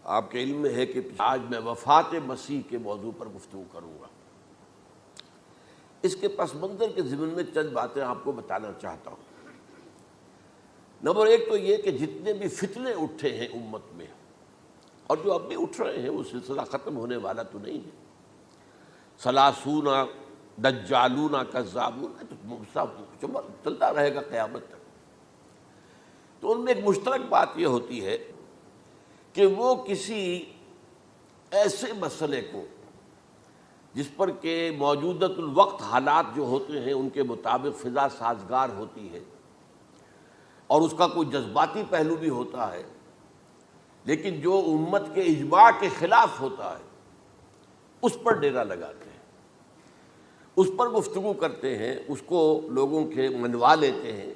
آپ کے علم میں ہے کہ آج میں وفات مسیح کے موضوع پر گفتگو کروں گا۔ اس کے پس منظر کے ضمن میں چند باتیں آپ کو بتانا چاہتا ہوں۔ نمبر ایک تو یہ کہ جتنے بھی فتنے اٹھے ہیں امت میں، اور جو اب بھی اٹھ رہے ہیں، وہ سلسلہ ختم ہونے والا تو نہیں ہے۔ ثلاثون دجالون کذابون تو چلتا رہے گا قیامت تک۔ تو ان میں ایک مشترک بات یہ ہوتی ہے کہ وہ کسی ایسے مسئلے کو جس پر کہ موجودۃ الوقت حالات جو ہوتے ہیں ان کے مطابق فضا سازگار ہوتی ہے اور اس کا کوئی جذباتی پہلو بھی ہوتا ہے، لیکن جو امت کے اجماع کے خلاف ہوتا ہے اس پر ڈیرا لگاتے ہیں، اس پر گفتگو کرتے ہیں، اس کو لوگوں کے منوا لیتے ہیں۔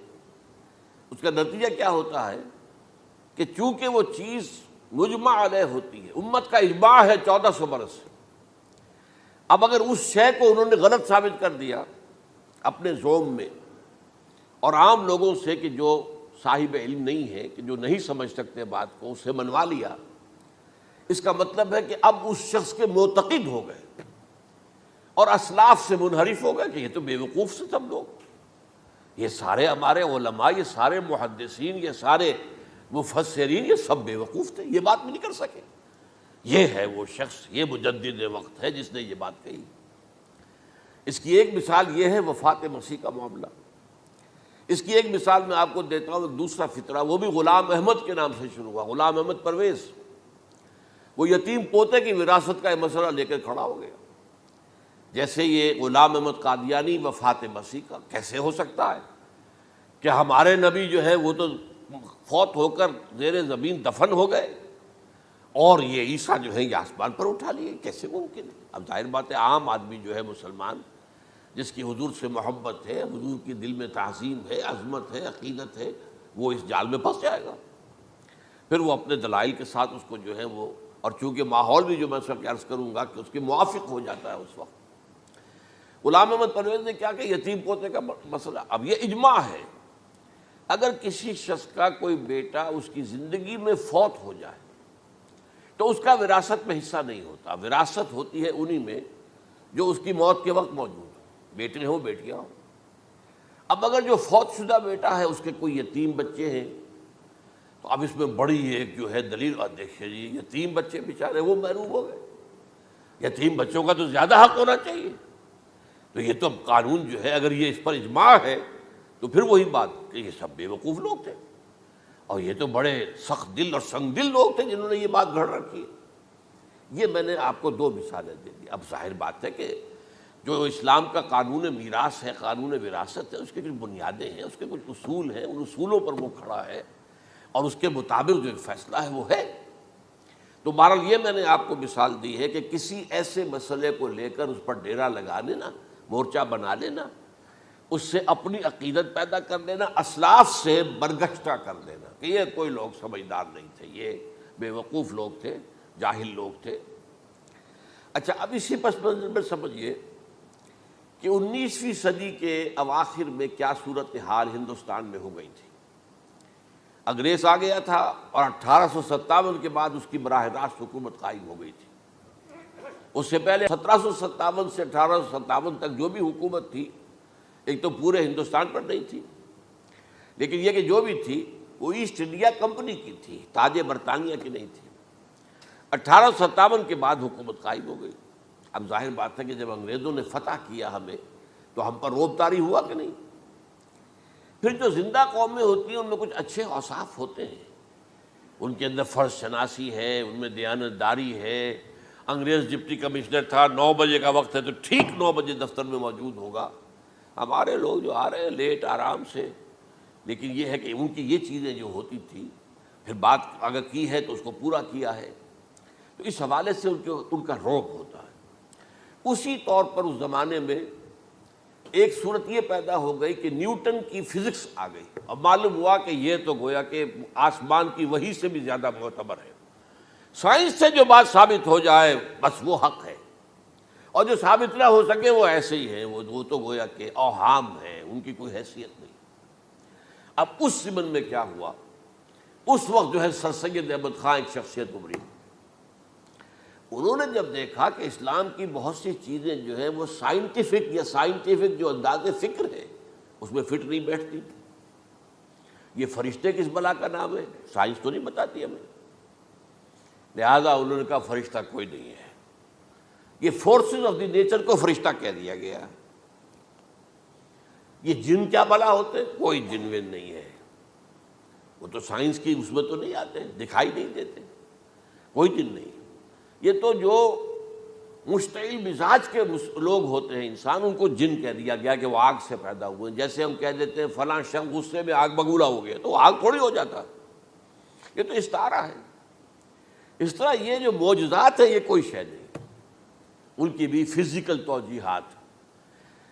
اس کا نتیجہ کیا ہوتا ہے کہ چونکہ وہ چیز مجمع علیہ ہوتی ہے، امت کا اجماع ہے 1400 برس سے، اب اگر اس شے کو انہوں نے غلط ثابت کر دیا اپنے ذوم میں، اور عام لوگوں سے کہ جو صاحب علم نہیں ہے، کہ جو نہیں سمجھ سکتے بات کو، اسے منوا لیا، اس کا مطلب ہے کہ اب اس شخص کے معتقد ہو گئے اور اسلاف سے منحرف ہو گئے کہ یہ تو بے وقوف سے سب لوگ، یہ سارے ہمارے علماء، یہ سارے محدثین، یہ سارے مفسرین، یہ سب بے وقوف تھے، یہ بات بھی نہیں کر سکے۔ یہ ہے وہ شخص، یہ مجدد وقت ہے جس نے یہ بات کہی۔ اس کی ایک مثال یہ ہے وفات مسیح کا معاملہ۔ اس کی ایک مثال میں آپ کو دیتا ہوں، ایک دوسرا فطرہ، وہ بھی غلام احمد کے نام سے شروع ہوا، غلام احمد پرویز۔ وہ یتیم پوتے کی وراثت کا مسئلہ لے کر کھڑا ہو گیا۔ جیسے یہ غلام احمد قادیانی وفات مسیح کا کیسے ہو سکتا ہے کہ ہمارے نبی جو ہے وہ تو فوت ہو کر زیر زمین دفن ہو گئے اور یہ عیسیٰ جو ہے یہ آسمان پر اٹھا لیے، کیسے ممکن ہے؟ اب ظاہر بات ہے عام آدمی جو ہے مسلمان، جس کی حضور سے محبت ہے، حضور کی دل میں تعظیم ہے، عظمت ہے، عقیدت ہے، وہ اس جال میں پھنس جائے گا۔ پھر وہ اپنے دلائل کے ساتھ اس کو جو ہے وہ، اور چونکہ ماحول بھی جو میں سب عرض کروں گا کہ اس کے موافق ہو جاتا ہے اس وقت۔ غلام احمد پرویز نے کیا کہ یتیم پوتے کا مسئلہ، اب یہ اجماع ہے، اگر کسی شخص کا کوئی بیٹا اس کی زندگی میں فوت ہو جائے تو اس کا وراثت میں حصہ نہیں ہوتا، وراثت ہوتی ہے انہی میں جو اس کی موت کے وقت موجود ہو، بیٹے ہوں بیٹیاں ہوں۔ اب اگر جو فوت شدہ بیٹا ہے اس کے کوئی یتیم بچے ہیں تو اب اس میں بڑی ایک جو ہے دلیل، اور دیکھیے جی یتیم بچے بیچارے وہ محروم ہو گئے، یتیم بچوں کا تو زیادہ حق ہونا چاہیے۔ تو یہ تو اب قانون جو ہے، اگر یہ اس پر اجماع ہے تو پھر وہی بات کہ یہ سب بے وقوف لوگ تھے، اور یہ تو بڑے سخت دل اور سنگ دل لوگ تھے جنہوں نے یہ بات گھڑ رکھی ہے۔ یہ میں نے آپ کو دو مثالیں دے دی۔ اب ظاہر بات ہے کہ جو اسلام کا قانون میراث ہے، قانون وراثت ہے، اس کے کچھ بنیادیں ہیں، اس کے کچھ اصول ہیں، ان اصولوں پر وہ کھڑا ہے اور اس کے مطابق جو فیصلہ ہے وہ ہے۔ تو بہرحال یہ میں نے آپ کو مثال دی ہے کہ کسی ایسے مسئلے کو لے کر اس پر ڈیرا لگا لینا، مورچہ بنا لینا، اس سے اپنی عقیدت پیدا کر لینا، اسلاف سے برگشتہ کر دینا کہ یہ کوئی لوگ سمجھدار نہیں تھے، یہ بے وقوف لوگ تھے، جاہل لوگ تھے۔ اچھا، اب اسی پس منظر میں سمجھیے کہ 19ویں صدی کے اواخر میں کیا صورتحال ہندوستان میں ہو گئی تھی۔ انگریز آ گیا تھا اور 1857 کے بعد اس کی براہ راست حکومت قائم ہو گئی تھی۔ اس سے پہلے 1757 سے 1857 تک جو بھی حکومت تھی، ایک تو پورے ہندوستان پر نہیں تھی، لیکن یہ کہ جو بھی تھی وہ ایسٹ انڈیا کمپنی کی تھی، تاج برطانیہ کی نہیں تھی۔ 1857 کے بعد حکومت قائم ہو گئی۔ اب ظاہر بات ہے کہ جب انگریزوں نے فتح کیا ہمیں تو ہم پر روب طاری ہوا کہ نہیں۔ پھر جو زندہ قومیں ہوتی ہیں ان میں کچھ اچھے اوصاف ہوتے ہیں، ان کے اندر فرض شناسی ہے، ان میں دیانت داری ہے۔ انگریز ڈپٹی کمشنر تھا، 9 بجے کا وقت ہے تو ٹھیک 9 بجے دفتر میں موجود ہوگا۔ ہمارے لوگ جو آ رہے ہیں لیٹ آرام سے، لیکن یہ ہے کہ ان کی یہ چیزیں جو ہوتی تھی، پھر بات اگر کی ہے تو اس کو پورا کیا ہے، تو اس حوالے سے ان کا رعب ہوتا ہے۔ اسی طور پر اس زمانے میں ایک صورت یہ پیدا ہو گئی کہ نیوٹن کی فزکس آ گئی، اور معلوم ہوا کہ یہ تو گویا کہ آسمان کی وحی سے بھی زیادہ معتبر ہے۔ سائنس سے جو بات ثابت ہو جائے بس وہ حق ہے، اور جو ثابت نہ ہو سکے وہ ایسے ہی ہیں، وہ تو گویا کہ اوہام ہیں، ان کی کوئی حیثیت نہیں۔ اب اس ضمن میں کیا ہوا، اس وقت جو ہے سر سید احمد خان ایک شخصیت ابھری، انہوں نے جب دیکھا کہ اسلام کی بہت سی چیزیں جو ہیں وہ سائنٹیفک جو انداز فکر ہے اس میں فٹ نہیں بیٹھتی. یہ فرشتے کس بلا کا نام ہے؟ سائنس تو نہیں بتاتی ہمیں. لہذا انہوں نے کہا فرشتہ کوئی نہیں ہے. یہ فورسز آف دی نیچر کو فرشتہ کہہ دیا گیا. یہ جن کیا بلا ہوتے؟ کوئی جن ون نہیں ہے. وہ تو سائنس کی اس میں تو نہیں آتے، دکھائی نہیں دیتے، کوئی جن نہیں. یہ تو جو مشتعل مزاج کے لوگ ہوتے ہیں انسان، ان کو جن کہہ دیا گیا کہ وہ آگ سے پیدا ہوئے. جیسے ہم کہہ دیتے ہیں فلاں شخص غصے میں آگ بگولا ہو گیا، تو آگ تھوڑی ہو جاتا. یہ تو استعارہ ہے. اس طرح یہ جو معجزات ہیں یہ کوئی شے نہیں، ان کی بھی فزیکل توجیحات.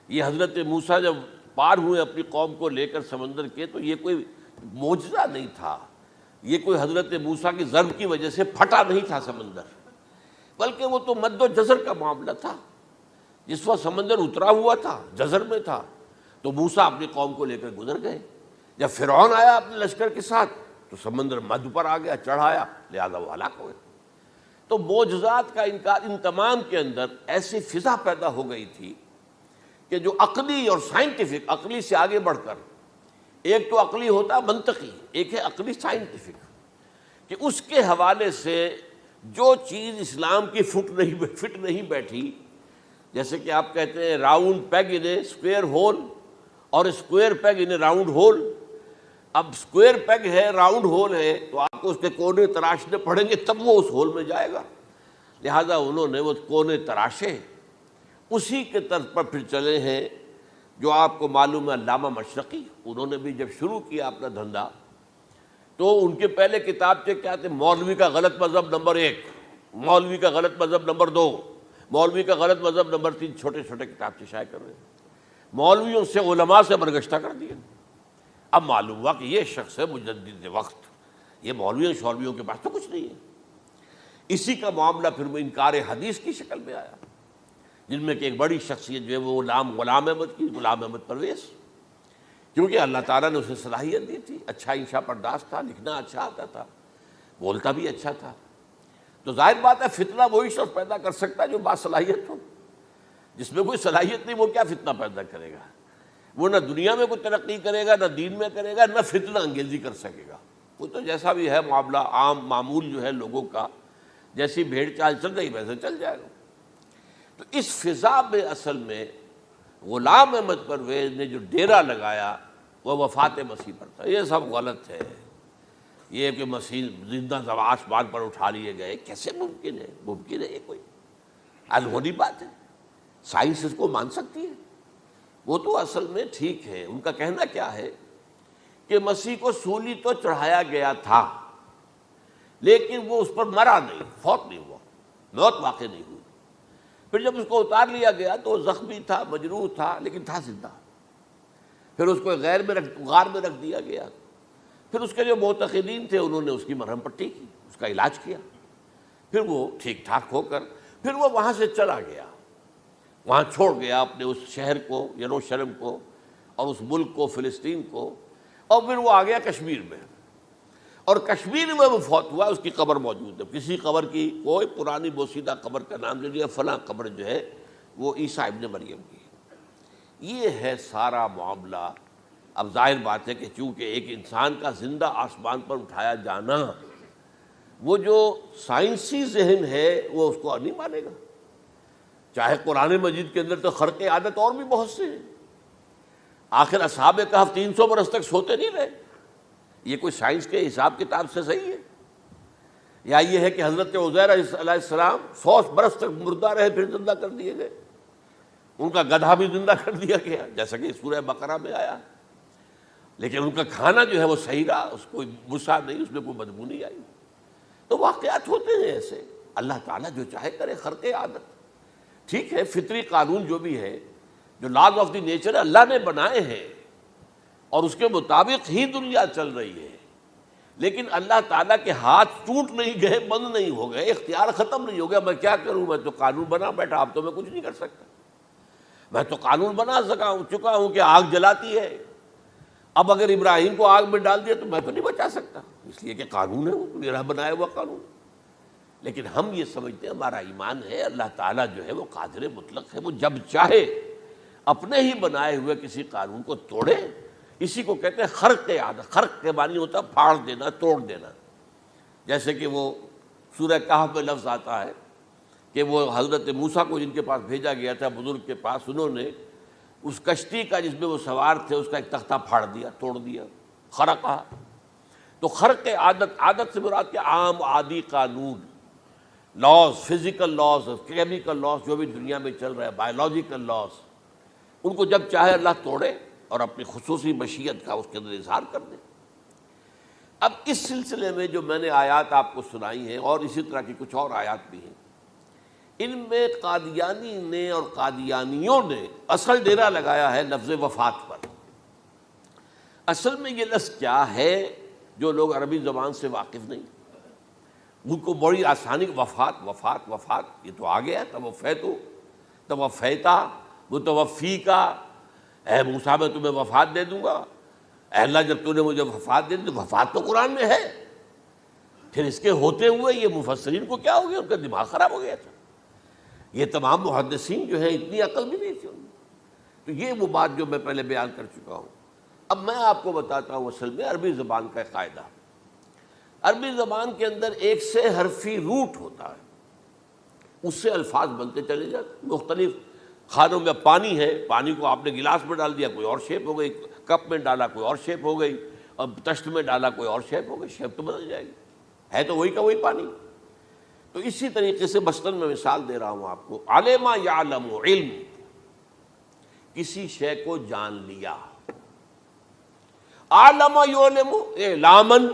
یہ حضرت موسیٰ جب پار ہوئے اپنی قوم کو لے کر سمندر کے، تو یہ کوئی معجزہ نہیں تھا. یہ کوئی حضرت موسیٰ کی ضرب کی وجہ سے پھٹا نہیں تھا سمندر، بلکہ وہ تو مد و جزر کا معاملہ تھا. جس وقت سمندر اترا ہوا تھا، جزر میں تھا، تو موسیٰ اپنی قوم کو لے کر گزر گئے. جب فرعون آیا اپنے لشکر کے ساتھ تو سمندر مد پر آ گیا، چڑھایا، لہذا وہ ہلاک ہو گئے. تو معجزات کا انکار، ان تمام کے اندر ایسی فضا پیدا ہو گئی تھی کہ جو عقلی اور سائنٹیفک، عقلی سے آگے بڑھ کر، ایک تو عقلی ہوتا منطقی، ایک ہے عقلی سائنٹیفک، کہ اس کے حوالے سے جو چیز اسلام کی فٹ نہیں بیٹھی، جیسے کہ آپ کہتے ہیں round peg in a square hole اور square peg in a round hole. اب اسکوئر پیگ ہے، راؤنڈ ہول ہے، تو آپ کو اس کے کونے تراشنے پڑیں گے تب وہ اس ہول میں جائے گا. لہذا انہوں نے وہ کونے تراشے، اسی کے طرز پر پھر چلے ہیں. جو آپ کو معلوم ہے علامہ مشرقی، انہوں نے بھی جب شروع کیا اپنا دھندا، تو ان کے پہلے کتابچے کیا تھے؟ مولوی کا غلط مذہب نمبر 1، مولوی کا غلط مذہب نمبر 2، مولوی کا غلط مذہب نمبر 3. چھوٹے چھوٹے کتابچے شائع کر رہے ہیں. مولویوں سے علماء سے برگشتہ کر دیا. اب معلوم ہوا کہ یہ شخص ہے مجدد وقت، یہ مولویوں کے پاس تو کچھ نہیں ہے. اسی کا معاملہ پھر وہ انکار حدیث کی شکل میں آیا، جن میں کہ ایک بڑی شخصیت جو ہے وہ غلام احمد کی، غلام احمد پرویز، کیونکہ اللہ تعالیٰ نے اسے صلاحیت دی تھی، اچھا انشا پرداز تھا، لکھنا اچھا آتا تھا، بولتا بھی اچھا تھا. تو ظاہر بات ہے فتنہ وہی شخص پیدا کر سکتا ہے جو باصلاحیت ہو. جس میں کوئی صلاحیت نہیں وہ کیا فتنہ پیدا کرے گا؟ وہ نہ دنیا میں کوئی ترقی کرے گا، نہ دین میں کرے گا، نہ فتنہ انگیزی کر سکے گا. وہ تو جیسا بھی ہے معاملہ عام معمول جو ہے لوگوں کا، جیسی بھیڑ چال چل رہی ویسے چل جائے گا. تو اس فضا میں اصل میں غلام احمد پرویز نے جو ڈیرا لگایا وہ وفات مسیح پر تھا. یہ سب غلط ہے. یہ کہ مسیح زندہ آسمان پر اٹھا لیے گئے، کیسے ممکن ہے؟ ممکن ہے یہ کوئی الہونی بات ہے؟ سائنس اس کو مان سکتی ہے؟ وہ تو اصل میں ٹھیک ہے. ان کا کہنا کیا ہے کہ مسیح کو سولی تو چڑھایا گیا تھا، لیکن وہ اس پر مرا نہیں، فوت نہیں ہوا، موت واقع نہیں ہوئی. پھر جب اس کو اتار لیا گیا تو وہ زخمی تھا، مجروح تھا، لیکن تھا زندہ. پھر اس کو غار میں رکھ دیا گیا. پھر اس کے جو معتقدین تھے انہوں نے اس کی مرہم پٹی کی، اس کا علاج کیا. پھر وہ ٹھیک ٹھاک ہو کر پھر وہ وہاں سے چلا گیا، وہاں چھوڑ گیا اپنے اس شہر کو، یروشلم کو، اور اس ملک کو، فلسطین کو. اور پھر وہ آ گیا کشمیر میں، اور کشمیر میں وہ فوت ہوا. اس کی قبر موجود ہے. کسی قبر کی، کوئی پرانی بوسیدہ قبر کا نام لے لیا، فلاں قبر جو ہے وہ عیسیٰ ابن مریم کی. یہ ہے سارا معاملہ. اب ظاہر بات ہے کہ چونکہ ایک انسان کا زندہ آسمان پر اٹھایا جانا، وہ جو سائنسی ذہن ہے وہ اس کو نہیں مانے گا. چاہے قرآن مجید کے اندر تو خرق عادت اور بھی بہت سے ہیں. آخر اصحاب کہف 300 برس تک سوتے نہیں رہے. یہ کوئی سائنس کے حساب کتاب سے صحیح ہے؟ یا یہ ہے کہ حضرت عزیر علیہ السلام 100 برس تک مردہ رہے پھر زندہ کر دیے گئے؟ ان کا گدھا بھی زندہ کر دیا گیا جیسا کہ سورہ بقرہ میں آیا، لیکن ان کا کھانا جو ہے وہ صحیح رہا، اس کو مسا نہیں، اس میں کوئی بدبو نہیں آئی. تو واقعات ہوتے ہیں ایسے. اللہ تعالیٰ جو چاہے کرے. خرق عادت ٹھیک ہے، فطری قانون جو بھی ہے، جو لاز آف دی نیچر اللہ نے بنائے ہیں اور اس کے مطابق ہی دنیا چل رہی ہے. لیکن اللہ تعالیٰ کے ہاتھ ٹوٹ نہیں گئے، بند نہیں ہو گئے، اختیار ختم نہیں ہو گیا. میں کیا کروں؟ میں تو قانون بنا بیٹھا، اب تو میں کچھ نہیں کر سکتا. میں تو قانون بنا چکا ہوں کہ آگ جلاتی ہے. اب اگر ابراہیم کو آگ میں ڈال دیا تو میں تو نہیں بچا سکتا، اس لیے کہ قانون ہے، وہ میرا بنایا ہوا قانون. لیکن ہم یہ سمجھتے ہیں ہمارا ایمان ہے اللہ تعالیٰ جو ہے وہ قادر مطلق ہے، وہ جب چاہے اپنے ہی بنائے ہوئے کسی قانون کو توڑے. اسی کو کہتے ہیں خرق عادت. خرق کے معنی ہوتا ہے پھاڑ دینا، توڑ دینا. جیسے کہ وہ سورہ کہف میں لفظ آتا ہے کہ وہ حضرت موسیٰ کو جن کے پاس بھیجا گیا تھا بزرگ کے پاس، انہوں نے اس کشتی کا جس میں وہ سوار تھے اس کا ایک تختہ پھاڑ دیا، توڑ دیا، خرقہ. تو خرق عادت، عادت سے مراد کہ عام عادی قانون، laws, physical laws, chemical laws جو بھی دنیا میں چل رہا ہے، بایولوجیکل لاز، ان کو جب چاہے اللہ توڑے اور اپنی خصوصی مشیت کا اس کے اندر اظہار کر دے. اب اس سلسلے میں جو میں نے آیات آپ کو سنائی ہیں اور اسی طرح کی کچھ اور آیات بھی ہیں، ان میں قادیانی نے اور قادیانیوں نے اصل ڈیرا لگایا ہے لفظ وفات پر. اصل میں یہ لفظ کیا ہے جو لوگ عربی زبان سے واقف نہیں، ان کو بڑی آسانی، وفات وفات وفات، یہ تو آ گیا. توفیتو، توفیتا، متوفی کا، اے موسیٰ میں تمہیں وفات دے دوں گا. اے اللہ جب تو نے مجھے وفات دے دی، تو وفات تو قرآن میں ہے. پھر اس کے ہوتے ہوئے یہ مفسرین کو کیا ہو گیا؟ ان کا دماغ خراب ہو گیا تھا. یہ تمام محدثین جو ہیں اتنی عقل بھی نہیں تھی ان میں. تو یہ وہ بات جو میں پہلے بیان کر چکا ہوں. اب میں آپ کو بتاتا ہوں اصل میں عربی زبان کا قاعدہ. عربی زبان کے اندر ایک سے حرفی روٹ ہوتا ہے، اس سے الفاظ بنتے چلے جاتے. مختلف کھانوں میں پانی ہے، پانی کو آپ نے گلاس میں ڈال دیا، کوئی اور شیپ ہو گئی. کپ میں ڈالا کوئی اور شیپ ہو گئی، اور تشت میں ڈالا کوئی اور شیپ ہو گئی. شیپ تو بدل جائے گی، ہے تو وہی کا وہی پانی. تو اسی طریقے سے مثلاً میں مثال دے رہا ہوں آپ کو. علم یعلم، علم، کسی شے کو جان لیا. عالم یعلم، اعلامن،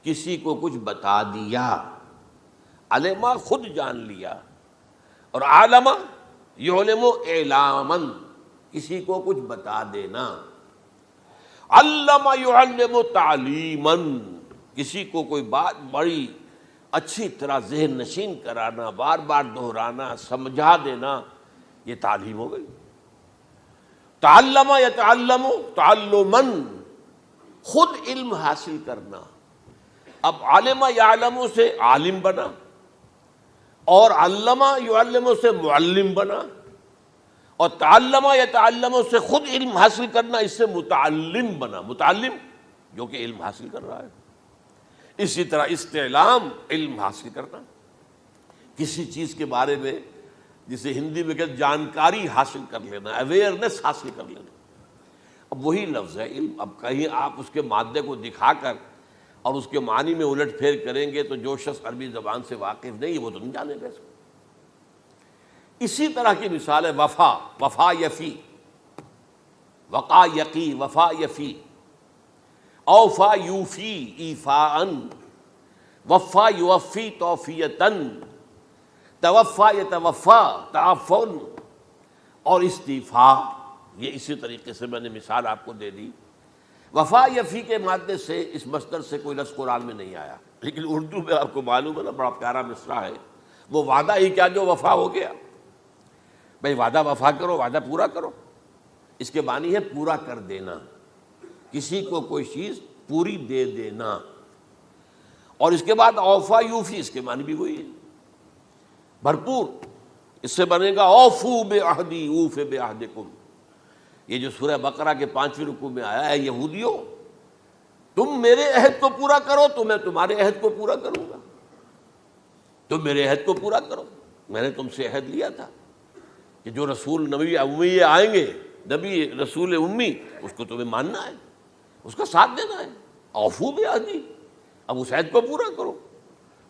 کسی کو کچھ بتا دیا. علما خود جان لیا، اور عالم یعلم اعلامن، کسی کو کچھ بتا دینا. علم یعلم تعلیمن، کسی کو کوئی بات بڑی اچھی طرح ذہن نشین کرانا، بار بار دہرانا، سمجھا دینا، یہ تعلیم ہو گئی. تعلم یتعلم تعلمن، خود علم حاصل کرنا. اب علم یعلم سے عالم بنا، اور علم یعلم سے معلم بنا، اور تعلم یتعلم سے خود علم حاصل کرنا، اس سے متعلم بنا. متعلم جو کہ علم حاصل کر رہا ہے. اسی طرح استعلام، علم حاصل کرنا کسی چیز کے بارے میں، جسے ہندی میں کہتے جانکاری حاصل کر لینا، اویئرنیس حاصل کر لینا. اب وہی لفظ ہے علم. اب کہیں آپ اس کے مادے کو دکھا کر اور اس کے معنی میں الٹ پھیر کریں گے تو جو شخص عربی زبان سے واقف نہیں وہ تو نہیں جانے گا اس کو. اسی طرح کی مثال ہے وفا. وفا یفی، وقا یقی، وفا یفی. اوفا یوفی ایفاءً، وفا یوفی توفیتاً، توفا یتوفا تعفن، اور استیفاء. یہ اسی طریقے سے میں نے مثال آپ کو دے دی. وفا یفی کے مادے سے اس مصدر سے کوئی لفظ قرآن میں نہیں آیا، لیکن اردو میں آپ کو معلوم ہے نا، بڑا پیارا مصرع ہے. وہ وعدہ ہی کیا جو وفا ہو گیا. بھائی وعدہ وفا کرو، وعدہ پورا کرو. اس کے معنی ہے پورا کر دینا، کسی کو کوئی چیز پوری دے دینا. اور اس کے بعد اوفا یوفی، اس کے معنی بھی وہی ہے، بھرپور. اس سے بنے گا اوفو بعہدی اوف بعہدکم. یہ جو سورہ بقرہ کے 5ویں رکوع میں آیا ہے، یہودیوں تم میرے عہد کو پورا کرو تو میں تمہارے عہد کو پورا کروں گا. تم میرے عہد کو پورا کرو. میں نے تم سے عہد لیا تھا کہ جو رسول نبی امی آئیں گے، نبی رسول امی، اس کو تمہیں ماننا ہے، اس کا ساتھ دینا ہے. اوفو بعہدی، اب اس عہد کو پورا کرو.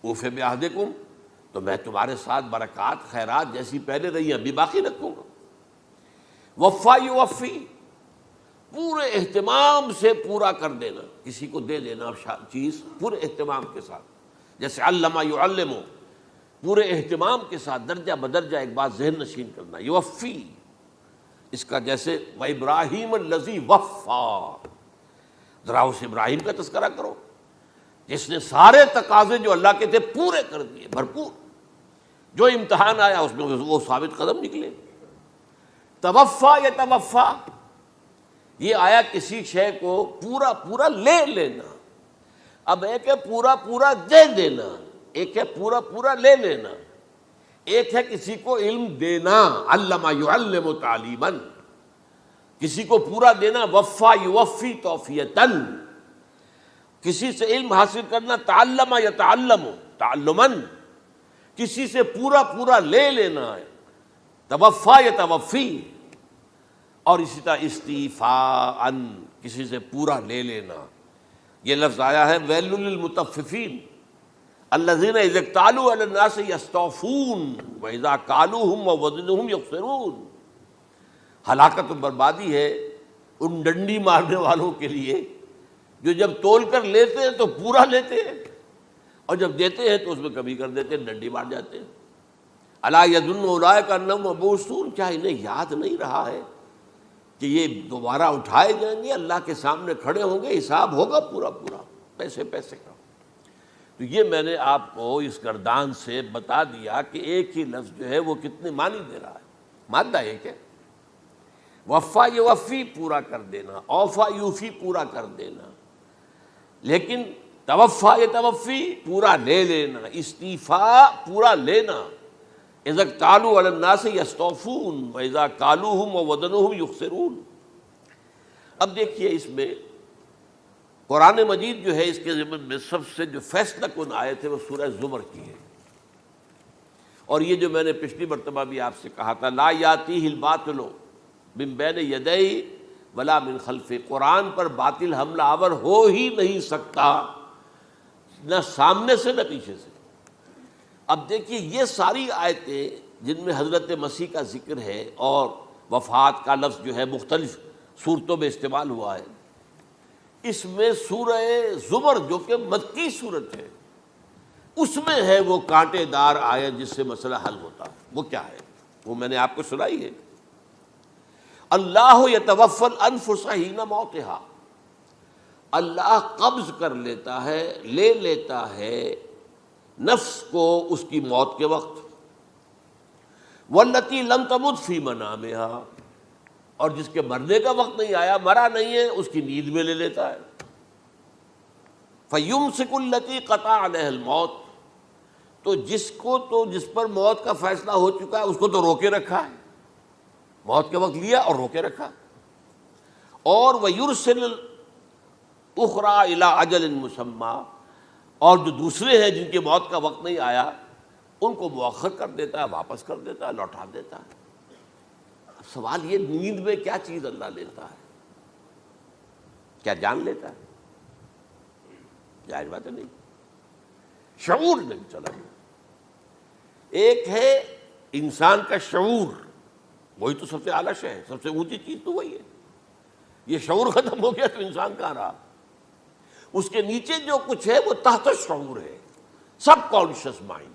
اوف بعہدکم، تو میں تمہارے ساتھ برکات خیرات جیسی پہلے رہی ہیں ابھی باقی رکھوں گا. وفا یوفی، پورے اہتمام سے پورا کر دینا، کسی کو دے دینا چیز پورے اہتمام کے ساتھ. جیسے علم یعلم، پورے اہتمام کے ساتھ درجہ بدرجہ ایک بات ذہن نشین کرنا. یوفی، اس کا جیسے وَإِبْرَاهِيمَ الَّذِي وَفَّى، ذرا اس ابراہیم کا تذکرہ کرو جس نے سارے تقاضے جو اللہ کے تھے پورے کر دیے، بھرپور. جو امتحان آیا اس میں وہ ثابت قدم نکلے. توفا یا توفا، یہ آیا کسی شے کو پورا پورا لے لینا. اب ایک ہے پورا پورا دے دینا، ایک ہے پورا پورا لے لینا، ایک ہے کسی کو علم دینا، علم یعلم تعلیما، کسی کو پورا دینا، وفا یوفی توفیتاً، کسی سے علم حاصل کرنا، تعلم یتعلم تعلما، کسی سے پورا پورا لے لینا ہے، توفا یتوفی، اور اسی طرح استیفاء، کسی سے پورا لے لینا۔ یہ لفظ آیا ہے ویل للمطففین الذین اذا اکتالوا علی الناس یستوفون واذا کالوہم ووزنوہم یخسرون۔ ہلاکت و بربادی ہے ان ڈنڈی مارنے والوں کے لیے جو جب تول کر لیتے ہیں تو پورا لیتے ہیں، اور جب دیتے ہیں تو اس میں کمی کر دیتے ہیں، ڈنڈی مار جاتے ہیں۔ الا یظن اولئک انہم مبعوثون، کیا انہیں یاد نہیں رہا ہے کہ یہ دوبارہ اٹھائے جائیں گے، اللہ کے سامنے کھڑے ہوں گے، حساب ہوگا پورا پورا، پیسے پیسے کا۔ تو یہ میں نے آپ کو اس گردان سے بتا دیا کہ ایک ہی لفظ جو ہے وہ کتنے معنی دے رہا ہے۔ مادہ ایک ہے، وفا یوفی پورا کر دینا، اوفا یوفی پورا کر دینا، لیکن توفا یتوفی پورا لے لینا، استیفاء پورا لینا، اذا اکتالوا علی الناس یستوفون واذا کالوہم ووزنوہم یخسرون۔ اب دیکھیے اس میں قرآن مجید جو ہے اس کے ضمن میں سب سے جو فیصلہ کن آیت ہے وہ سورہ زمر کی ہے، اور یہ جو میں نے پچھلی مرتبہ بھی آپ سے کہا تھا، لا یاتیہ الباطل من بین یدیہ ولا من خلفہ، قرآن پر باطل حملہ آور ہو ہی نہیں سکتا، نہ سامنے سے نہ پیچھے سے۔ اب دیکھیے یہ ساری آیتیں جن میں حضرت مسیح کا ذکر ہے اور وفات کا لفظ جو ہے مختلف صورتوں میں استعمال ہوا ہے، اس میں سورہ زمر جو کہ مکی صورت ہے اس میں ہے وہ کانٹے دار آیت جس سے مسئلہ حل ہوتا ہے۔ وہ کیا ہے؟ وہ میں نے آپ کو سنائی ہے، اللہ یتوفی الانفس حین موتہا، اللہ قبض کر لیتا ہے، لے لیتا ہے نفس کو اس کی موت کے وقت، واللتی لم تمت فی منامہا، اور جس کے مرنے کا وقت نہیں آیا، مرا نہیں ہے، اس کی نیند میں لے لیتا ہے۔ فیمسک التی قطع علیہ الموت، تو جس پر موت کا فیصلہ ہو چکا ہے اس کو تو روکے رکھا ہے، موت کے وقت لیا اور روکے رکھا، اور ویرسل الاخری الی اجل مسمی، اور جو دوسرے ہیں جن کی موت کا وقت نہیں آیا ان کو مؤخر کر دیتا ہے، واپس کر دیتا ہے، لوٹا دیتا ہے۔ اب سوال یہ، نیند میں کیا چیز اللہ لیتا ہے؟ کیا جان لیتا ہے؟ ظاہر بات ہے نہیں، شعور نہیں چلا گیا۔ ایک ہے انسان کا شعور، وہی تو سب سے اعلیٰ شے ہے، سب سے اونچی چیز تو وہی ہے۔ یہ شعور ختم ہو گیا تو انسان کہاں رہا؟ اس کے نیچے جو کچھ ہے وہ تحت شعور ہے، سب کانشیس مائنڈ۔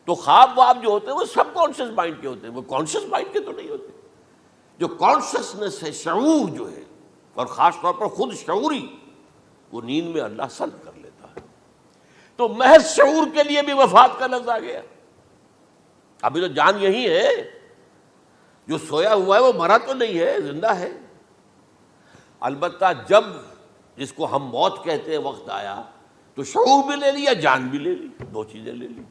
تو خواب واب جو ہوتے ہیں وہ سب کانشیس مائنڈ کے ہوتے ہیں، وہ کانشیس مائنڈ کے تو نہیں ہوتے۔ جو کانشیسنس ہے، شعور جو ہے، اور خاص طور پر خود شعوری، وہ نیند میں اللہ سلب کر لیتا ہے۔ تو محض شعور کے لیے بھی وفات کا لفظ آ گیا۔ ابھی تو جان یہی ہے، جو سویا ہوا ہے وہ مرا تو نہیں ہے، زندہ ہے۔ البتہ جب جس کو ہم موت کہتے ہیں وقت آیا تو شعور بھی لے لیا، جان بھی لے لی، دو چیزیں لے لی۔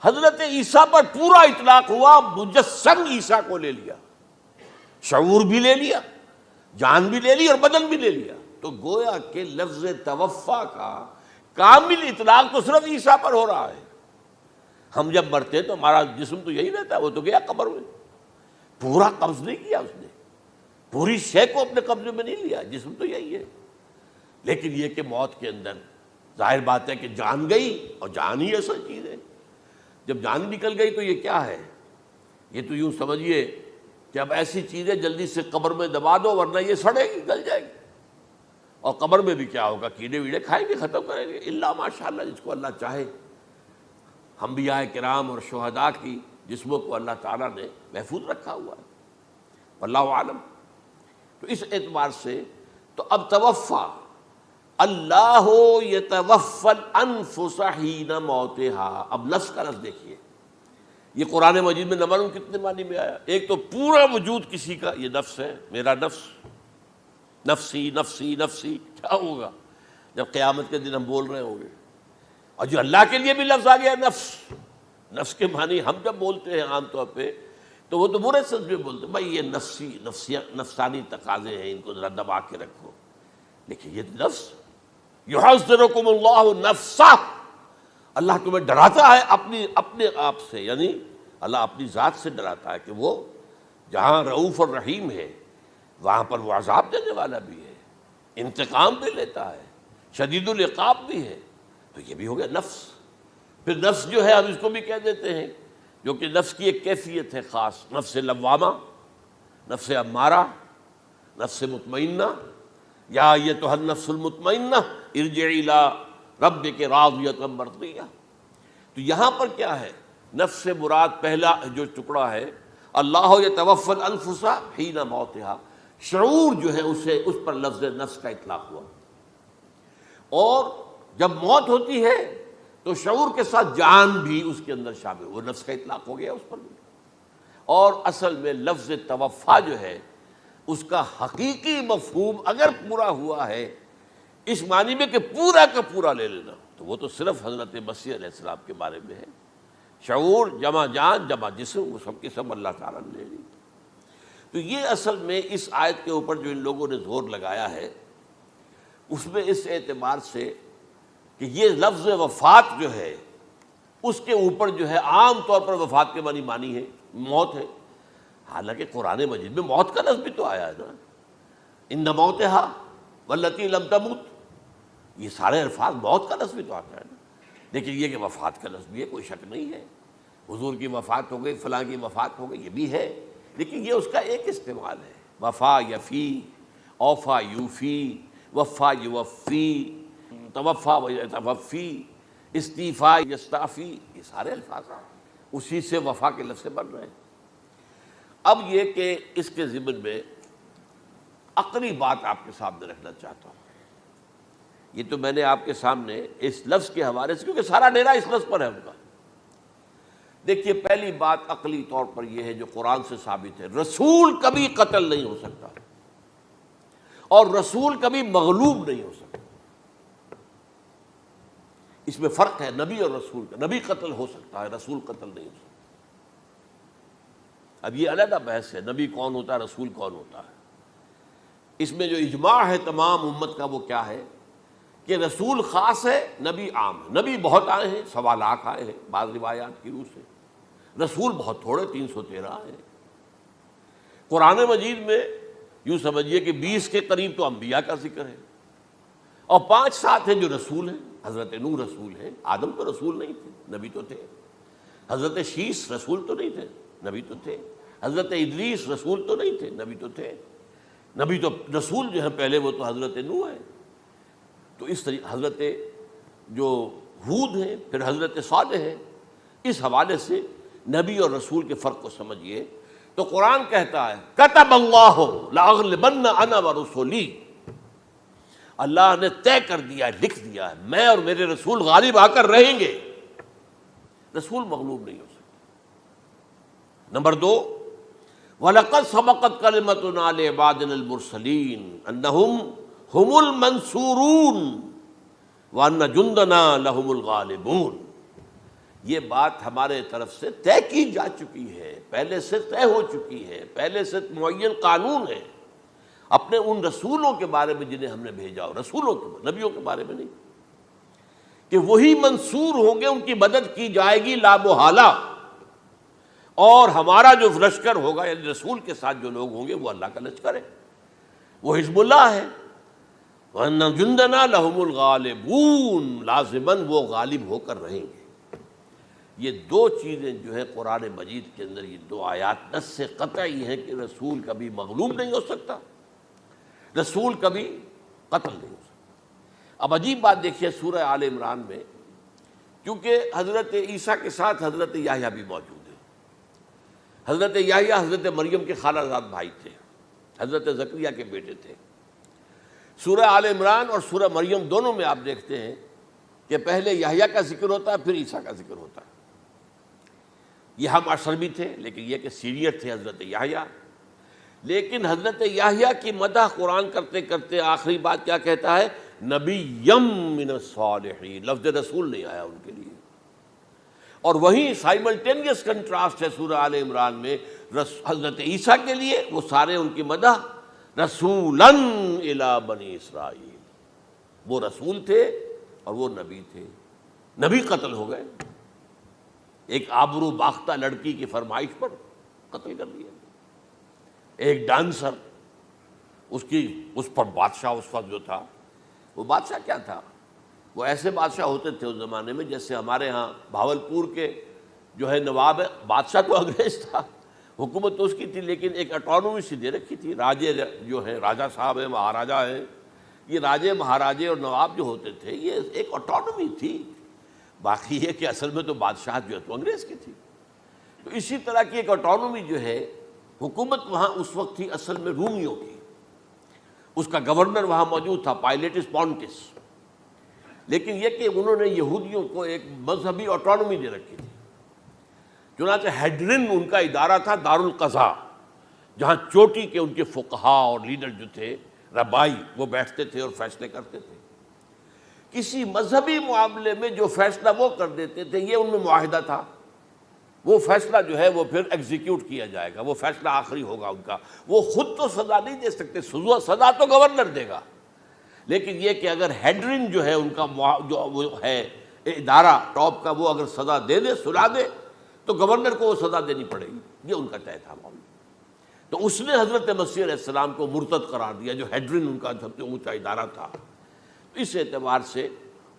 حضرت عیسیٰ پر پورا اطلاق ہوا، مجسم عیسیٰ کو لے لیا، شعور بھی لے لیا، جان بھی لے لی اور بدن بھی لے لیا۔ تو گویا کہ لفظ توفا کا کامل اطلاق تو صرف عیسیٰ پر ہو رہا ہے۔ ہم جب مرتے ہیں تو ہمارا جسم تو یہی رہتا ہے، وہ تو گیا قبر میں، پورا قبض نہیں کیا اس نے، پوری شے کو اپنے قبضے میں نہیں لیا، جسم تو یہی ہے۔ لیکن یہ کہ موت کے اندر ظاہر بات ہے کہ جان گئی، اور جان ہی اصل چیز ہے۔ جب جان نکل گئی تو یہ کیا ہے؟ یہ تو یوں سمجھیے کہ اب ایسی چیزیں جلدی سے قبر میں دبا دو ورنہ یہ سڑے گی، گل جائے گی، اور قبر میں بھی کیا ہوگا؟ کیڑے ویڑے کھائیں گے، ختم کریں گے، الا ماشاءاللہ جس کو اللہ چاہے۔ انبیاء کرام اور شہداء کی جسموں کو اللہ تعالیٰ نے محفوظ رکھا ہوا ہے، واللہ عالم۔ تو اس اعتبار سے تو اب توفا، اللہ یتوفی الانفس حین موتہا۔ اب نفس کا لفظ دیکھیے، یہ قرآن مجید میں نہ معلوم کتنے معنی میں آیا۔ ایک تو پورا وجود کسی کا یہ نفس ہے، میرا نفس، نفسی نفسی نفسی، کیا ہوگا جب قیامت کے دن ہم بول رہے ہوں گے؟ اور جو اللہ کے لیے بھی لفظ آ گیا نفس، نفس کے معنی ہم جب بولتے ہیں عام طور پہ تو وہ تو برے سنس میں بولتے ہیں، بھائی یہ نفسانی تقاضے ہیں، ان کو ذرا دبا کے رکھو، لیکن یہ نفس، یحذرکم اللہ نفسہ، اللہ تمہیں ڈراتا ہے اپنے آپ سے، یعنی اللہ اپنی ذات سے ڈراتا ہے کہ وہ جہاں رؤوف اور رحیم ہے وہاں پر وہ عذاب دینے والا بھی ہے، انتقام بھی لیتا ہے، شدید العقاب بھی ہے۔ تو یہ بھی ہو گیا نفس۔ پھر نفس جو ہے ہم اس کو بھی کہہ دیتے ہیں، جو کہ نفس کی ایک کیفیت ہے خاص، نفس لوامہ، نفس امارہ، نفس مطمئنہ، یا ایتھا النفس المطمئنہ ارجعی الی ربک راضیۃ مرضیہ۔ تو یہاں پر کیا ہے؟ نفس سے مراد پہلا جو ٹکڑا ہے، اللہ یتوفی الانفس حین موتہا، شعور جو ہے اس پر لفظ نفس کا اطلاق ہوا، اور جب موت ہوتی ہے تو شعور کے ساتھ جان بھی اس کے اندر شامل، وہ نفس کا اطلاق ہو گیا اس پر بھی۔ اور اصل میں لفظ توفا جو ہے اس کا حقیقی مفہوم اگر پورا ہوا ہے اس معنی میں کہ پورا کا پورا لے لینا، تو وہ تو صرف حضرت مسیح علیہ السلام کے بارے میں ہے۔ شعور جمع جان جمع جسم، وہ سب کے سب اللہ تعالیٰ نے لے لی۔ تو یہ اصل میں اس آیت کے اوپر جو ان لوگوں نے زور لگایا ہے، اس میں اس اعتبار سے کہ یہ لفظ وفات جو ہے اس کے اوپر جو ہے عام طور پر وفات کے معنی ہے موت ہے، حالانکہ قرآن مجید میں موت کا لفظ بھی تو آیا ہے نا، ان موتہا واللتی لم تمت، یہ سارے الفاظ موت کا لفظ بھی تو آتا ہے نا، لیکن یہ کہ وفات کا لفظ بھی ہے، کوئی شک نہیں ہے، حضور کی وفات ہو گئی، فلاں کی وفات ہو گئی، یہ بھی ہے، لیکن یہ اس کا ایک استعمال ہے۔ وفا یفی، اوفا یوفی، وفا یوفی، توفا و یتوفی، استیفا یستعفی، یہ سارے الفاظ اسی سے وفا کے لفظ سے بن رہے ہیں۔ اب یہ کہ اس کے ضمن میں عقلی بات آپ کے سامنے رکھنا چاہتا ہوں، یہ تو میں نے آپ کے سامنے اس لفظ کے حوالے سے، کیونکہ سارا ڈیرا اس لفظ پر ہے ان کا۔ دیکھیے پہلی بات عقلی طور پر یہ ہے جو قرآن سے ثابت ہے، رسول کبھی قتل نہیں ہو سکتا، اور رسول کبھی مغلوب نہیں ہو سکتا۔ اس میں فرق ہے نبی اور رسول کا، نبی قتل ہو سکتا ہے، رسول قتل نہیں ہو سکتا۔ اب یہ علیحدہ بحث ہے، نبی کون ہوتا ہے، رسول کون ہوتا ہے۔ اس میں جو اجماع ہے تمام امت کا وہ کیا ہے کہ رسول خاص ہے، نبی عام ہے۔ نبی بہت آئے ہیں، 1.25 لاکھ آئے ہیں بعض روایات کی روح سے، رسول بہت تھوڑے 313 آئے ہیں۔ قرآن مجید میں یوں سمجھیے کہ 20 کے قریب تو انبیاء کا ذکر ہے، اور 5-7 ہیں جو رسول ہیں۔ حضرت نوح رسول ہیں، آدم تو رسول نہیں تھے، نبی تو تھے۔ حضرت شیس رسول تو نہیں تھے، نبی تو تھے۔ حضرت ادریس رسول تو نہیں تھے، نبی تو تھے۔ نبی تو رسول جو ہیں پہلے وہ تو حضرت نوح ہے۔ تو اس طریقے حضرت جو ہود ہیں، پھر حضرت صالح ہیں۔ اس حوالے سے نبی اور رسول کے فرق کو سمجھیے تو قرآن کہتا ہے کتب اللہ لاغلبن انا ورسلی، اللہ نے طے کر دیا ہے، لکھ دیا ہے، میں اور میرے رسول غالب آ کر رہیں گے۔ رسول مغلوب نہیں ہو سکتا۔ نمبر 2، وَلَقَدْ سَبَقَتْ كَلِمَتُنَا لِعِبَادِنَا الْمُرْسَلِينَ أَنَّهُمْ هُمُ الْمَنْصُورُونَ وَأَنَّ جُنْدَنَا لَهُمُ الْغَالِبُونَ، یہ بات ہمارے طرف سے طے کی جا چکی ہے، پہلے سے طے ہو چکی ہے، پہلے سے معین قانون ہے اپنے ان رسولوں کے بارے میں جنہیں ہم نے بھیجا ہو، رسولوں کے، نبیوں کے بارے میں نہیں، کہ وہی منصور ہوں گے، ان کی مدد کی جائے گی لا محالہ، اور ہمارا جو لشکر ہوگا یعنی رسول کے ساتھ جو لوگ ہوں گے وہ اللہ کا لشکر ہے، وہ حزب اللہ ہے۔ وَأَنَّ جُنْدَنَا لَهُمُ الْغَالِبُونَ، لازماً وہ غالب ہو کر رہیں گے۔ یہ دو چیزیں جو ہے قرآن مجید کے اندر، یہ 2 آیات نص سے قطعی ہیں کہ رسول کبھی مغلوب نہیں ہو سکتا، رسول کبھی قتل نہیں ہو سکتا۔ اب عجیب بات دیکھیے سورہ آل عمران میں، کیونکہ حضرت عیسیٰ کے ساتھ حضرت یحییٰ بھی موجود ہیں۔ حضرت یحییٰ حضرت مریم کے خالہ زاد بھائی تھے، حضرت زکریا کے بیٹے تھے۔ سورہ آل عمران اور سورہ مریم دونوں میں آپ دیکھتے ہیں کہ پہلے یحییٰ کا ذکر ہوتا ہے، پھر عیسیٰ کا ذکر ہوتا ہے۔ یہ ہم عصر بھی تھے، لیکن یہ کہ سینئر تھے حضرت یحییٰ۔ لیکن حضرت یحییٰ کی مدح قرآن کرتے کرتے آخری بات کیا کہتا ہے، نبیم من الصالحین، لفظ رسول نہیں آیا ان کے لیے۔ اور وہیں سائملٹینیس کنٹراسٹ ہے سورہ آل عمران میں حضرت عیسیٰ کے لیے، وہ سارے ان کی مدح، رسولاً الی بنی اسرائیل، وہ رسول تھے اور وہ نبی تھے۔ نبی قتل ہو گئے، ایک آبرو باختہ لڑکی کی فرمائش پر قتل کر دیا، ایک ڈانسر، اس پر بادشاہ اس وقت جو تھا، وہ بادشاہ کیا تھا، وہ ایسے بادشاہ ہوتے تھے اس زمانے میں جیسے ہمارے ہاں بھاولپور کے جو ہے نواب ہے، بادشاہ تو انگریز تھا، حکومت تو اس کی تھی، لیکن ایک اٹانومی سی دے رکھی تھی۔ راجے جو ہیں، راجہ صاحب ہیں، مہاراجہ ہیں، یہ راجے مہاراجے اور نواب جو ہوتے تھے یہ ایک اٹانومی تھی، باقی یہ کہ اصل میں تو بادشاہ جو ہے تو انگریز کی تھی۔ تو اسی طرح کی ایک اٹانومی جو ہے حکومت وہاں اس وقت تھی اصل میں رومیوں کی، اس کا گورنر وہاں موجود تھا پائلیٹس پونٹس، لیکن یہ کہ انہوں نے یہودیوں کو ایک مذہبی اٹانومی دے رکھی تھی۔ چنانچہ ہیڈرن ان کا ادارہ تھا، دارالقضاء، جہاں چوٹی کے ان کے فقہاء اور لیڈر جو تھے، ربائی، وہ بیٹھتے تھے اور فیصلے کرتے تھے۔ کسی مذہبی معاملے میں جو فیصلہ وہ کر دیتے تھے یہ ان میں معاہدہ تھا، وہ فیصلہ جو ہے وہ پھر ایگزیکیوٹ کیا جائے گا، وہ فیصلہ آخری ہوگا ان کا، وہ خود تو سزا نہیں دے سکتے، سزا تو گورنر دے گا، لیکن یہ کہ اگر ہیڈرن جو ہے ان کا جو وہ ہے ادارہ ٹاپ کا، وہ اگر سزا دے دے، سلا دے، تو گورنر کو وہ سزا دینی پڑے گی، یہ ان کا طے تھا معاملہ۔ تو اس نے حضرت مسیح علیہ السلام کو مرتد قرار دیا، جو ہیڈرن ان کا سب سے اونچا ادارہ تھا۔ اس اعتبار سے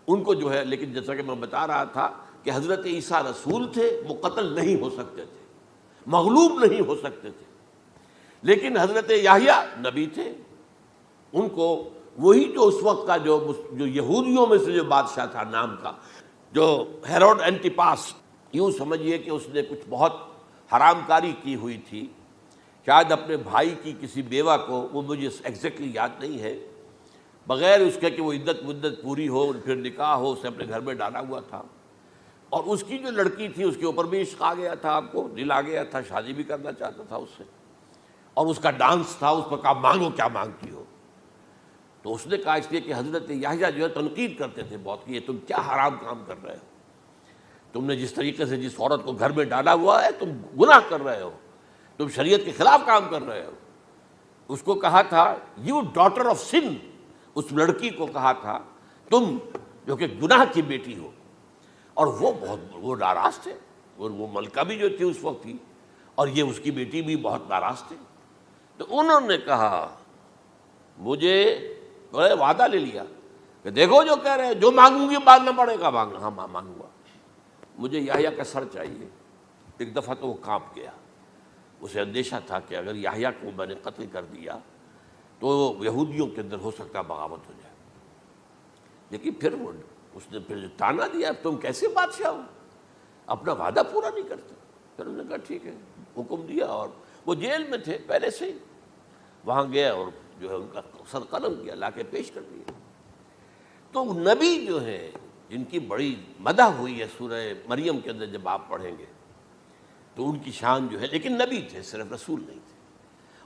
ان کو جو ہے، لیکن جیسا کہ میں بتا رہا تھا کہ حضرت عیسیٰ رسول تھے، وہ قتل نہیں ہو سکتے تھے، مغلوب نہیں ہو سکتے تھے، لیکن حضرت یحییٰ نبی تھے، ان کو وہی جو اس وقت کا جو یہودیوں میں سے جو بادشاہ تھا نام کا، جو ہیروڈ اینٹیپاس، یوں سمجھیے کہ اس نے کچھ بہت حرام کاری کی ہوئی تھی، شاید اپنے بھائی کی کسی بیوہ کو، وہ مجھے ایگزیکٹلی یاد نہیں ہے، بغیر اس کے کہ وہ عدت مدت پوری ہو پھر نکاح ہو، اسے اپنے گھر میں ڈالا ہوا تھا، اور اس کی جو لڑکی تھی اس کے اوپر بھی عشق آ گیا تھا، آپ کو دل آ گیا تھا، شادی بھی کرنا چاہتا تھا اس سے، اور اس کا ڈانس تھا، اس پر کہا مانگو کیا مانگتی ہو۔ تو اس نے کہا، اس لیے کہ حضرت یحییٰ جو ہے تنقید کرتے تھے بہت کہ یہ تم کیا حرام کام کر رہے ہو، تم نے جس طریقے سے جس عورت کو گھر میں ڈالا ہوا ہے تم گناہ کر رہے ہو، تم شریعت کے خلاف کام کر رہے ہو۔ اس کو کہا تھا یو ڈاٹر آف سن، اس لڑکی کو کہا تھا تم جو کہ گناہ کی بیٹی ہو، اور وہ ناراض تھے، اور وہ ملکہ بھی جو تھی اس وقت تھی، اور یہ اس کی بیٹی بھی بہت ناراض تھے۔ تو انہوں نے کہا، مجھے وعدہ لے لیا کہ دیکھو جو کہہ رہے ہیں، جو مانگوں گی مانگنا پڑے گا، مانگنا، ہاں مانگوں گا، مجھے یحییٰ کا سر چاہیے۔ ایک دفعہ تو وہ کانپ گیا، اسے اندیشہ تھا کہ اگر یحییٰ کو میں نے قتل کر دیا تو یہودیوں کے اندر ہو سکتا بغاوت ہو جائے، لیکن پھر اس نے پھر تانا دیا، تم کیسے بادشاہ ہو، اپنا وعدہ پورا نہیں کرتے۔ پھر انہوں نے کہا ٹھیک ہے، حکم دیا، اور وہ جیل میں تھے پہلے سے ہی، وہاں گیا اور جو ہے ان کا سر قلم کیا، لا کے پیش کر دیا۔ تو نبی جو ہیں جن کی بڑی مدح ہوئی ہے سورہ مریم کے اندر، جب آپ پڑھیں گے تو ان کی شان جو ہے، لیکن نبی تھے، صرف رسول نہیں تھے۔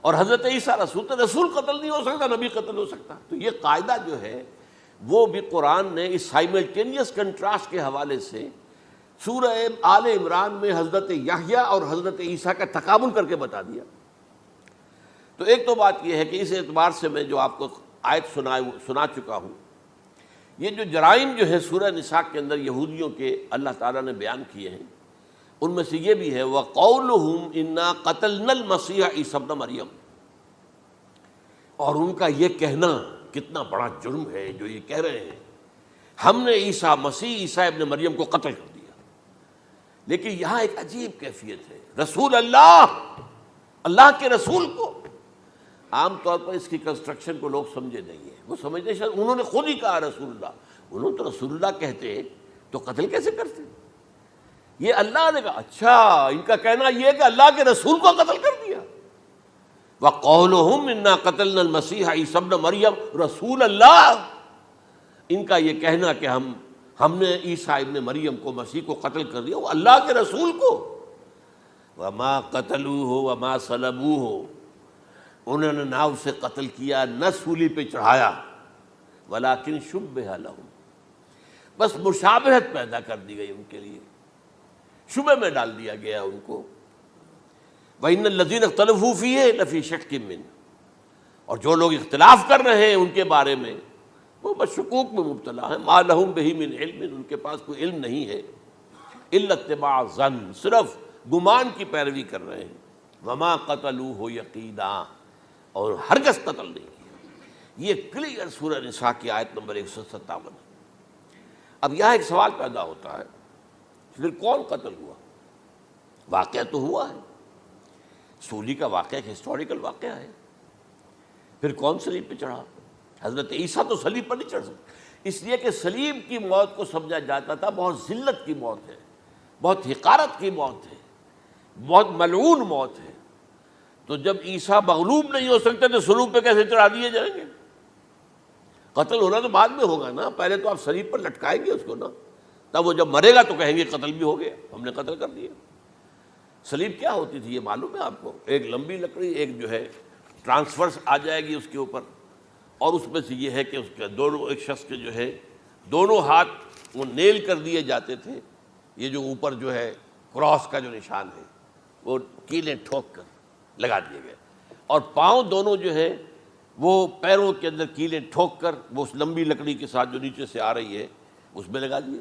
اور حضرت عیسیٰ رسول تھے، رسول قتل نہیں ہو سکتا، نبی قتل ہو سکتا۔ تو یہ قاعدہ جو ہے وہ بھی قرآن نے اس سائملٹینیس کنٹراسٹ کے حوالے سے سورہ آل عمران میں حضرت یحییٰ اور حضرت عیسیٰ کا تقابل کر کے بتا دیا۔ تو ایک تو بات یہ ہے کہ اس اعتبار سے میں جو آپ کو آیت سنا چکا ہوں، یہ جو جرائم جو ہے سورہ نساء کے اندر یہودیوں کے اللہ تعالیٰ نے بیان کیے ہیں، ان میں سے یہ بھی ہے وَقَوْلُهُمْ إِنَّا قَتَلْنَا الْمَسِيحَ عِيسَى ابْنَ مَرْيَمَ، اور ان کا یہ کہنا کتنا بڑا جرم ہے جو یہ کہہ رہے ہیں ہم نے عیسیٰ ابن مریم کو قتل کر دیا۔ لیکن یہاں ایک عجیب کیفیت ہے، رسول اللہ کے رسول کو، عام طور پر اس کی کنسٹرکشن کو لوگ سمجھے نہیں ہیں، وہ سمجھتے ہیں انہوں نے خود ہی کہا رسول اللہ، انہوں تو رسول اللہ کہتے تو قتل کیسے کرتے؟ یہ اللہ نے کہا، اچھا ان کا کہنا یہ ہے کہ اللہ کے رسول کو قتل کر دیا۔ وَقَوْلُهُمْ إِنَّا قَتَلْنَا الْمَسِيحَ عِيسَى ابْنَ مَرْيَمَ رسول اللہ، ان کا یہ کہنا کہ ہم نے عیسیٰ ابن مریم کو، مسیح کو قتل کر دیا، وہ اللہ کے رسول کو۔ وَمَا قَتَلُوهُ وَمَا صَلَبُوهُ، انہوں نے نہ اسے قتل کیا، نہ سولی پہ چڑھایا، ولیکن شبہ لہم، بس مشابہت پیدا کر دی گئی ان کے لیے، شبہ میں ڈال دیا گیا ان کو۔ وَإِنَّ الَّذِينَ اخْتَلَفُوا فِيهِ لَفِي شَكٍّ مِّنْهُ، اور جو لوگ اختلاف کر رہے ہیں ان کے بارے میں وہ بس شکوک میں مبتلا ہیں، مَا لَهُم بِهِ مِنْ عِلْمٍ، ان کے پاس کوئی علم نہیں ہے، إِلَّا اتِّبَاعَ الظَّنِّ، صرف گمان کی پیروی کر رہے ہیں۔ وَمَا قَتَلُوهُ يَقِينًا، اور ہرگز قتل نہیں کیا۔ یہ کلیئر سورہ نساء کی آیت نمبر 157 ہے۔ اب یہاں ایک سوال پیدا ہوتا ہے، پھر کون قتل ہوا؟ واقعہ تو ہوا ہے، سولی کا واقعہ ایک ہسٹوریکل واقعہ ہے، پھر کون صلیب پہ چڑھا؟ حضرت عیسیٰ تو صلیب پر نہیں چڑھ سکتے، اس لیے کہ صلیب کی موت کو سمجھا جاتا تھا بہت ذلت کی موت ہے، بہت حقارت کی موت ہے، بہت ملعون موت ہے۔ تو جب عیسیٰ مغلوب نہیں ہو سکتے تو صلیب پہ کیسے چڑھا دیے جائیں گے؟ قتل ہونا تو بعد میں ہوگا نا، پہلے تو آپ صلیب پر لٹکائیں گے اس کو نا، تب وہ جب مرے گا تو کہیں گے قتل بھی ہو گیا، ہم نے قتل کر دیا۔ صلیب کیا ہوتی تھی یہ معلوم ہے آپ کو؟ ایک لمبی لکڑی، ایک جو ہے ٹرانسفرس آ جائے گی اس کے اوپر، اور اس میں سے یہ ہے کہ اس کے دونوں، ایک شخص کے جو ہے دونوں ہاتھ وہ نیل کر دیے جاتے تھے، یہ جو اوپر جو ہے کراس کا جو نشان ہے وہ کیلیں ٹھوک کر لگا دیے گئے، اور پاؤں دونوں جو ہے وہ پیروں کے اندر کیلیں ٹھوک کر وہ اس لمبی لکڑی کے ساتھ جو نیچے سے آ رہی ہے اس میں لگا دیے۔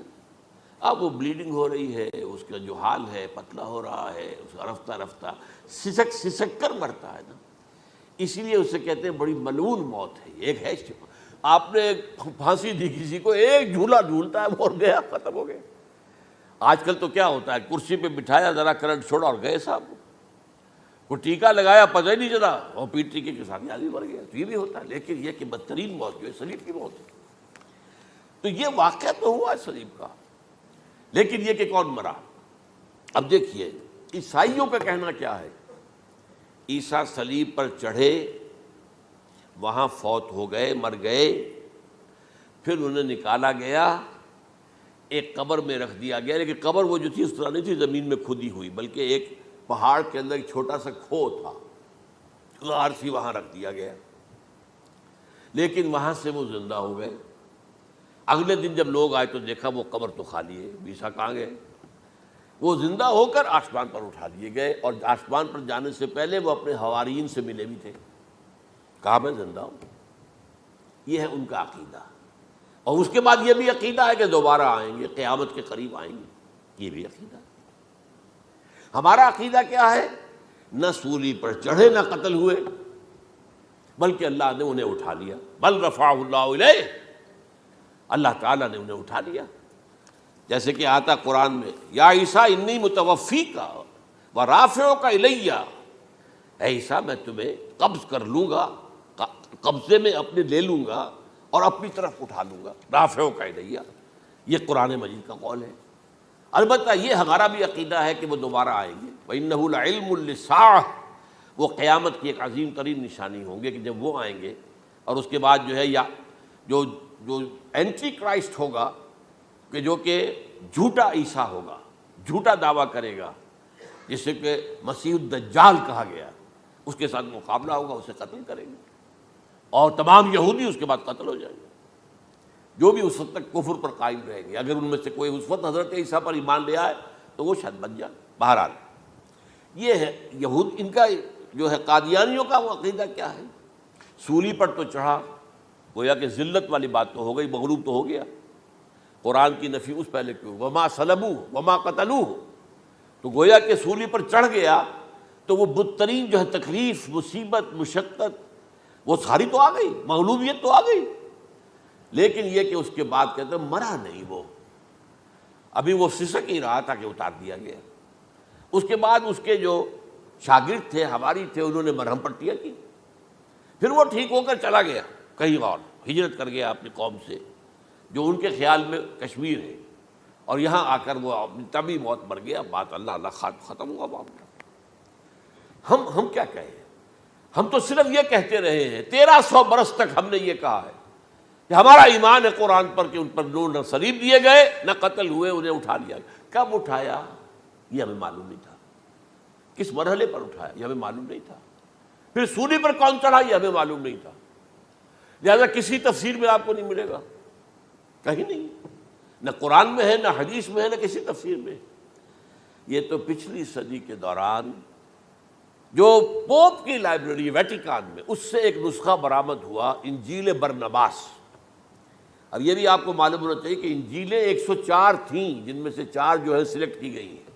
اب وہ بلیڈنگ ہو رہی ہے، اس کا جو حال ہے پتلا ہو رہا ہے، اس کا رفتہ رفتہ سسک کر مرتا ہے نا، اسی لیے اسے کہتے ہیں بڑی ملعون موت ہے۔ ایک ہے آپ نے پھانسی دی کسی کو، ایک جھولا جھولتا ہے اور گیا، ختم ہو گیا۔ آج کل تو کیا ہوتا ہے، کرسی پہ بٹھایا، ذرا کرنٹ چھوڑا اور گئے صاحب، وہ ٹیکا لگایا پتہ ہی نہیں چلا اور پیٹ ٹیکے کے ساتھ آدمی مر گیا، تو یہ بھی ہوتا ہے۔ لیکن یہ کہ بدترین موت جو ہے صلیب کی موت ہے۔ تو یہ واقعہ تو ہوا ہے صلیب کا، لیکن یہ کہ کون مرا؟ اب دیکھیے عیسائیوں کا کہنا کیا ہے، عیسیٰ صلیب پر چڑھے، وہاں فوت ہو گئے، مر گئے، پھر انہیں نکالا گیا، ایک قبر میں رکھ دیا گیا، لیکن قبر وہ جو تھی اس طرح نہیں تھی زمین میں کھودی ہوئی، بلکہ ایک پہاڑ کے اندر ایک چھوٹا سا کھو تھا، غار سی وہاں رکھ دیا گیا، لیکن وہاں سے وہ زندہ ہو گئے۔ اگلے دن جب لوگ آئے تو دیکھا وہ قبر تو خالی ہے، عیسیٰ کہاں گئے؟ وہ زندہ ہو کر آسمان پر اٹھا دیے گئے، اور آسمان پر جانے سے پہلے وہ اپنے حواریین سے ملے بھی تھے، کہا میں زندہ ہوں۔ یہ ہے ان کا عقیدہ، اور اس کے بعد یہ بھی عقیدہ ہے کہ دوبارہ آئیں گے، قیامت کے قریب آئیں گے، یہ بھی عقیدہ ہے۔ ہمارا عقیدہ کیا ہے؟ نہ سولی پر چڑھے نہ قتل ہوئے، بلکہ اللہ نے انہیں اٹھا لیا، بل رفعہ اللہ الیہ، اللہ تعالیٰ نے انہیں اٹھا لیا۔ جیسے کہ آتا قرآن میں، یا عیسیٰ انی متوفیک ورافعک الی، اے عیسیٰ میں تمہیں قبض کر لوں گا، قبضے میں اپنے لے لوں گا اور اپنی طرف اٹھا لوں گا، رافعک الی، یہ قرآن مجید کا قول ہے۔ البتہ یہ ہمارا بھی عقیدہ ہے کہ وہ دوبارہ آئیں گے، وَإِنَّهُ لَعِلْمٌ لِلسَّاعَةِ، وہ قیامت کی ایک عظیم ترین نشانی ہوں گے کہ جب وہ آئیں گے، اور اس کے بعد جو ہے یا جو اینٹی کرائسٹ ہوگا، کہ جو کہ جھوٹا عیسیٰ ہوگا، جھوٹا دعویٰ کرے گا، جسے کہ مسیح الدجال کہا گیا، اس کے ساتھ مقابلہ ہوگا، اسے قتل کریں گے، اور تمام یہودی اس کے بعد قتل ہو جائیں گے، جو بھی اس وقت تک کفر پر قائم رہیں گے۔ اگر ان میں سے کوئی اس وقت حضرت عیسیٰ پر ایمان لے آئے تو وہ شاید بن جائے۔ بہرحال یہ ہے یہود، ان کا جو ہے قادیانیوں کا وہ عقیدہ کیا ہے، سولی پر تو چڑھا، گویا کہ ذلت والی بات تو ہو گئی، مغلوب تو ہو گیا، قرآن کی نفی اس پہلے کیوں، وما صلبوہ وما قتلوہ، تو گویا کہ سولی پر چڑھ گیا تو وہ بدترین جو ہے تکلیف، مصیبت، مشقت وہ ساری تو آ گئی، مغلوبیت تو آ گئی، لیکن یہ کہ اس کے بعد کہتے ہیں مرا نہیں، وہ ابھی وہ سسک ہی رہا تھا کہ اتار دیا گیا۔ اس کے بعد اس کے جو شاگرد تھے، حواری تھے، انہوں نے مرہم پٹیاں کی، پھر وہ ٹھیک ہو کر چلا گیا کہیں اور، ہجرت کر گیا اپنی قوم سے جو ان کے خیال میں کشمیر ہے، اور یہاں آ کر وہ تبھی موت مر گیا، بات اللہ اللہ ختم ہوا معاملہ۔ ہم کیا کہیں، ہم تو صرف یہ کہتے رہے ہیں، 1300 برس تک ہم نے یہ کہا ہے کہ ہمارا ایمان ہے قرآن پر کہ ان پر نہ صلیب دیے گئے نہ قتل ہوئے، انہیں اٹھا لیا۔ کب اٹھایا یہ ہمیں معلوم نہیں تھا، کس مرحلے پر اٹھایا یہ ہمیں معلوم نہیں تھا، پھر سولی پر کون چڑھا یہ ہمیں معلوم نہیں تھا، لہذا کسی تفسیر میں آپ کو نہیں ملے گا، کہیں نہیں، نہ قرآن میں ہے، نہ حدیث میں ہے، نہ کسی تفسیر میں۔ یہ تو پچھلی صدی کے دوران جو پوپ کی لائبریری ویٹیکان میں، اس سے ایک نسخہ برآمد ہوا، انجیل برنباس۔ اب یہ بھی آپ کو معلوم ہونا چاہیے کہ انجیلیں 104 تھیں، جن میں سے 4 جو ہے سلیکٹ کی گئی ہیں۔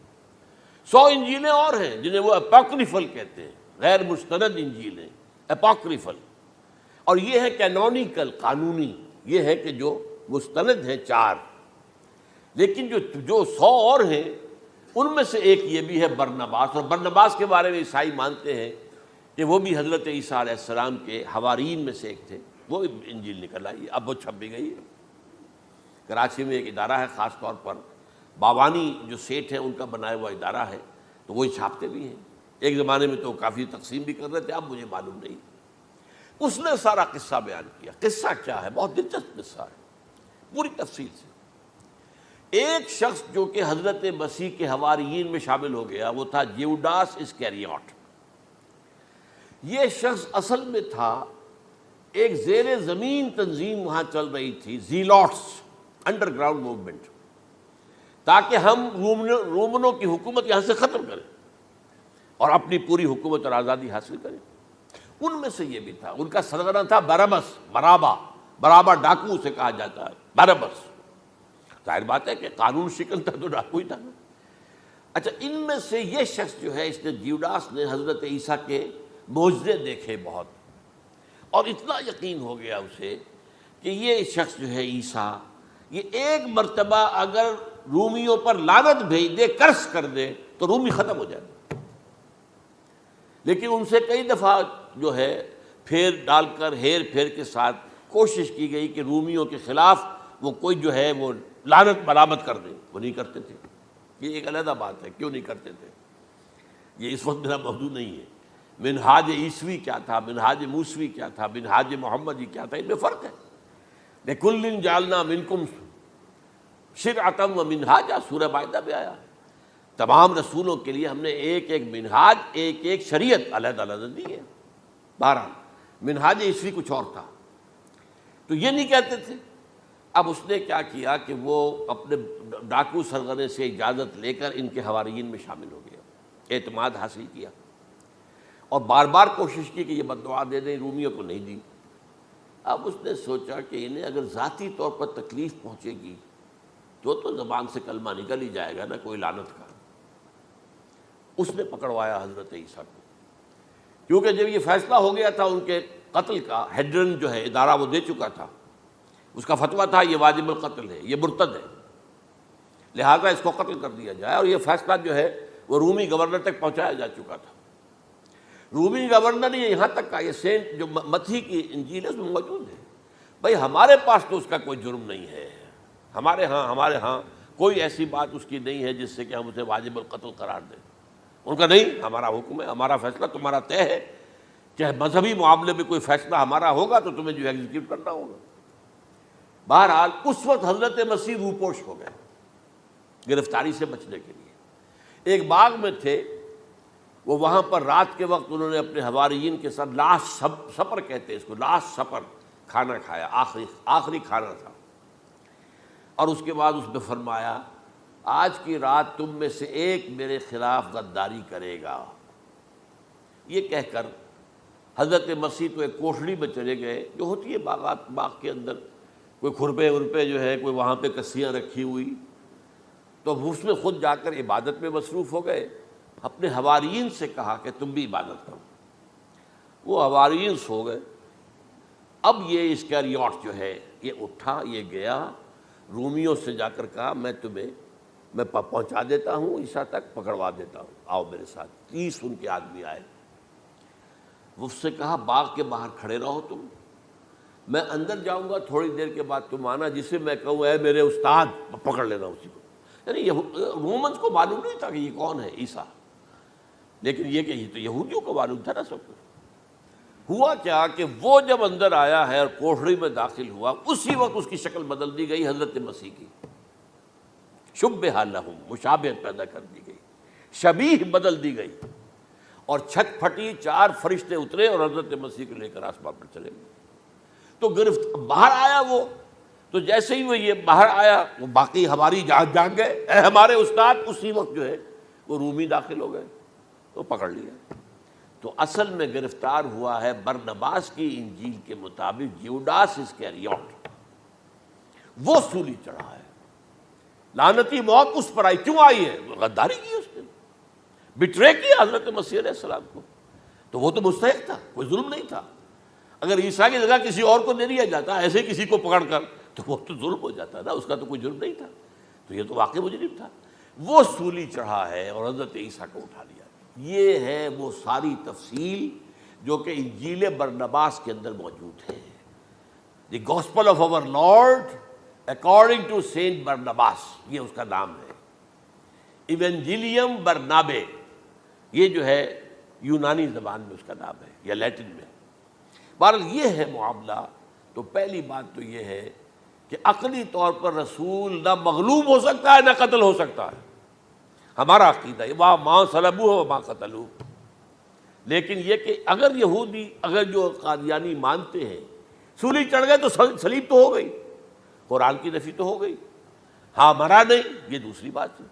100 انجیلیں اور ہیں جنہیں وہ اپوکریفل کہتے ہیں، غیر مستند انجیلیں، اپوکریفل۔ اور یہ ہے کینونیکل، قانونی، یہ ہے کہ جو مستند ہیں 4۔ لیکن جو 100 اور ہیں، ان میں سے ایک یہ بھی ہے برنباس۔ اور برنباس کے بارے میں عیسائی مانتے ہیں کہ وہ بھی حضرت عیسیٰ علیہ السلام کے حواریین میں سے ایک تھے۔ وہ انجیل نکل آئی، اب وہ چھپ بھی گئی ہے۔ کراچی میں ایک ادارہ ہے، خاص طور پر باوانی جو سیٹ ہیں ان کا بنایا ہوا ادارہ ہے، تو وہی چھاپتے بھی ہیں۔ ایک زمانے میں تو کافی تقسیم بھی کر رہے تھے، اب مجھے معلوم نہیں۔ اس نے سارا قصہ بیان کیا۔ قصہ کیا ہے؟ بہت دلچسپ قصہ ہے، پوری تفصیل سے۔ ایک شخص جو کہ حضرت مسیح کے حواریین میں شامل ہو گیا، وہ تھا جیوڈاس اسکیریوٹ۔ یہ شخص اصل میں تھا ایک زیر زمین تنظیم وہاں چل رہی تھی، زیلوٹس، انڈر گراؤنڈ موومنٹ، تاکہ ہم رومنوں کی حکومت یہاں سے ختم کریں اور اپنی پوری حکومت اور آزادی حاصل کریں۔ ان میں سے یہ بھی تھا، ان کا سرگنا تھا برابس، برابا ڈاکو اسے کہا جاتا ہے، برابس۔ ظاہر بات ہے کہ قانون شکن تھا تو ڈاکو ہی تھا۔ اچھا، ان میں سے یہ شخص جو ہے، اس نے جیوڈاس نے حضرت عیسیٰ کے معجزے دیکھے بہت، اور اتنا یقین ہو گیا اسے کہ یہ شخص جو ہے عیسیٰ، یہ ایک مرتبہ اگر رومیوں پر لعنت بھیج دے، کرس کر دے، تو رومی ختم ہو جائے۔ لیکن ان سے کئی دفعہ جو ہے پھیر ڈال کر، ہیر پھیر کے ساتھ کوشش کی گئی کہ رومیوں کے خلاف وہ کوئی جو ہے وہ لعنت ملامت کر دے، وہ نہیں کرتے تھے۔ یہ ایک علیحدہ بات ہے، کیوں نہیں کرتے تھے، یہ اس وقت میرا موضوع نہیں ہے۔ منہاج عیسوی کیا تھا، منہاج موسوی کیا تھا، منہاج محمدی کیا تھا، ان میں فرق ہے۔ لِكُلٍّ جَعَلْنَا مِنْكُمْ شِرْعَةً وَمِنْہاجًا، سورہ مائدہ میں آیا ہے۔ تمام رسولوں کے لیے ہم نے ایک ایک منہاج، ایک ایک شریعت علیحدہ علیحدہ دی ہے۔ بہرحال منہاج عیسوی کچھ اور تھا، تو یہ نہیں کہتے تھے۔ اب اس نے کیا کیا کہ وہ اپنے ڈاکو سرغنے سے اجازت لے کر ان کے حواریین میں شامل ہو گیا، اعتماد حاصل کیا، اور بار بار کوشش کی کہ یہ بددعا دے دیں، رومیوں کو نہیں دی۔ اب اس نے سوچا کہ انہیں اگر ذاتی طور پر تکلیف پہنچے گی تو زبان سے کلمہ نکل ہی جائے گا نا، کوئی لعنت کا۔ اس نے پکڑوایا حضرت عیسیٰ کو، کیونکہ جب یہ فیصلہ ہو گیا تھا ان کے قتل کا، ہیڈرن جو ہے ادارہ وہ دے چکا تھا، اس کا فتویٰ تھا یہ واجب القتل ہے، یہ مرتد ہے، لہذا اس کو قتل کر دیا جائے۔ اور یہ فیصلہ جو ہے وہ رومی گورنر تک پہنچایا جا چکا تھا۔ رومی گورنر نے یہاں تک کہا، یہ سینٹ جو متی کی انجیل ہے اس میں موجود ہے، بھائی ہمارے پاس تو اس کا کوئی جرم نہیں ہے، ہمارے ہاں کوئی ایسی بات اس کی نہیں ہے جس سے کہ ہم اسے واجب القتل قرار دیں۔ ان کا نہیں، ہمارا حکم ہے، ہمارا فیصلہ تمہارا طے ہے، چاہے مذہبی معاملے میں کوئی فیصلہ ہمارا ہوگا تو تمہیں جو ایگزیکیوٹ کرنا ہوگا۔ بہرحال اس وقت حضرت مسیح روپوش ہو گئے گرفتاری سے بچنے کے لیے۔ ایک باغ میں تھے وہ، وہاں پر رات کے وقت انہوں نے اپنے حواریین کے ساتھ لاسٹ سپر کہتے ہیں اس کو، لاسٹ سپر، کھانا کھایا، آخری کھانا تھا۔ اور اس کے بعد اس نے فرمایا، آج کی رات تم میں سے ایک میرے خلاف غداری کرے گا۔ یہ کہہ کر حضرت مسیح تو ایک کوٹھڑی میں چلے گئے، جو ہوتی ہے باغ کے اندر، کوئی کھرپے ورپے جو ہے، کوئی وہاں پہ کسیاں رکھی ہوئی، تو اس میں خود جا کر عبادت میں مصروف ہو گئے۔ اپنے حواریین سے کہا کہ تم بھی عبادت کرو۔ وہ حواریین سو گئے۔ اب یہ اسکریوٹ جو ہے یہ اٹھا، یہ گیا رومیوں سے جا کر کہا، میں پہنچا دیتا ہوں عیسیٰ تک، پکڑوا دیتا ہوں، آؤ میرے ساتھ۔ 30 ان کے آدمی آئے۔ اس سے کہا باغ کے باہر کھڑے رہو تم، میں اندر جاؤں گا، تھوڑی دیر کے بعد تم آنا، جسے میں کہوں اے میرے استاد، پکڑ لینا اسی کو۔ یعنی رومنز کو معلوم نہیں تھا کہ یہ کون ہے عیسیٰ، لیکن یہ کہ یہ تو یہودیوں کو معلوم تھا نا سب کچھ۔ ہوا کیا کہ وہ جب اندر آیا ہے اور کوٹھڑی میں داخل ہوا، اسی وقت اس کی شکل بدل دی گئی حضرت مسیح کی، شبہ لہم، مشابہت پیدا کر دی گئی، شبیہ بدل دی گئی، اور چھت پھٹی، 4 فرشتے اترے اور حضرت مسیح کو لے کر آسمان پر چلے گئے۔ تو گرفت باہر آیا وہ، تو جیسے ہی وہ یہ باہر آیا وہ باقی ہماری جان گئے، اے ہمارے استاد، اسی وقت جو ہے وہ رومی داخل ہو گئے تو پکڑ لیا۔ تو اصل میں گرفتار ہوا ہے برنباس کی انجیل کے مطابق یوڈاس اسکریوٹ، وہ سولی چڑھا ہے۔ لعنتی موت اس پر آئی، کیوں آئی ہے؟ غداری کی اس نے، بٹرے کیا حضرت مسیح علیہ السلام کو، تو وہ تو مستحق تھا، کوئی ظلم نہیں تھا۔ اگر عیسیٰ کی جگہ کسی اور کو دے دیا جاتا ایسے کسی کو پکڑ کر تو وہ تو ظلم ہو جاتا نا، اس کا تو کوئی جرم نہیں تھا، تو یہ تو واقعی مجرم تھا۔ وہ سولی چڑھا ہے اور حضرت عیسیٰ کو اٹھا لیا۔ یہ ہے وہ ساری تفصیل جو کہ انجیل برنباس کے اندر موجود ہے۔ The Gospel of our Lord according to Saint Barnabas, یہ اس کا نام ہے۔ ایونجیلیم برنابے، یہ جو ہے یونانی زبان میں اس کا نام ہے یا لیٹن میں۔ بہرحال یہ ہے معاملہ۔ تو پہلی بات تو یہ ہے کہ عقلی طور پر رسول نہ مغلوب ہو سکتا ہے نہ قتل ہو سکتا ہے، ہمارا عقیدہ ہے، وہاں ماں صلبوہ و ماں قتلوہ۔ لیکن یہ کہ اگر یہودی، اگر جو قادیانی مانتے ہیں سولی چڑھ گئے تو صلیب تو ہو گئی، قرآن کی نفی تو ہو گئی، ہاں مرا نہیں، یہ دوسری بات ہے۔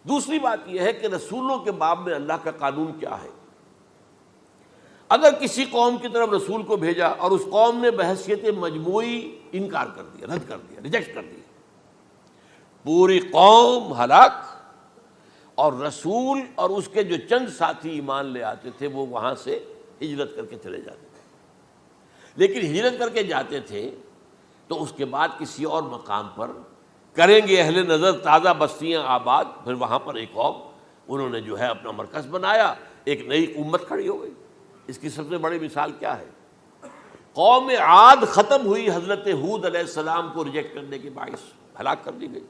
دوسری بات یہ ہے کہ رسولوں کے باب میں اللہ کا قانون کیا ہے؟ اگر کسی قوم کی طرف رسول کو بھیجا اور اس قوم نے بحیثیت مجموعی انکار کر دیا، رد کر دیا، ریجیکٹ کر دیا، پوری قوم ہلاک، اور رسول اور اس کے جو چند ساتھی ایمان لے آتے تھے وہ وہاں سے ہجرت کر کے چلے جاتے تھے۔ لیکن ہجرت کر کے جاتے تھے تو اس کے بعد کسی اور مقام پر کریں گے اہل نظر تازہ بستیاں آباد، پھر وہاں پر ایک قوم انہوں نے جو ہے اپنا مرکز بنایا، ایک نئی امت کھڑی ہو گئی۔ اس کی سب سے بڑی مثال کیا ہے؟ قوم عاد ختم ہوئی حضرت ہود علیہ السلام کو ریجیکٹ کرنے کے باعث، ہلاک کر دی گئی۔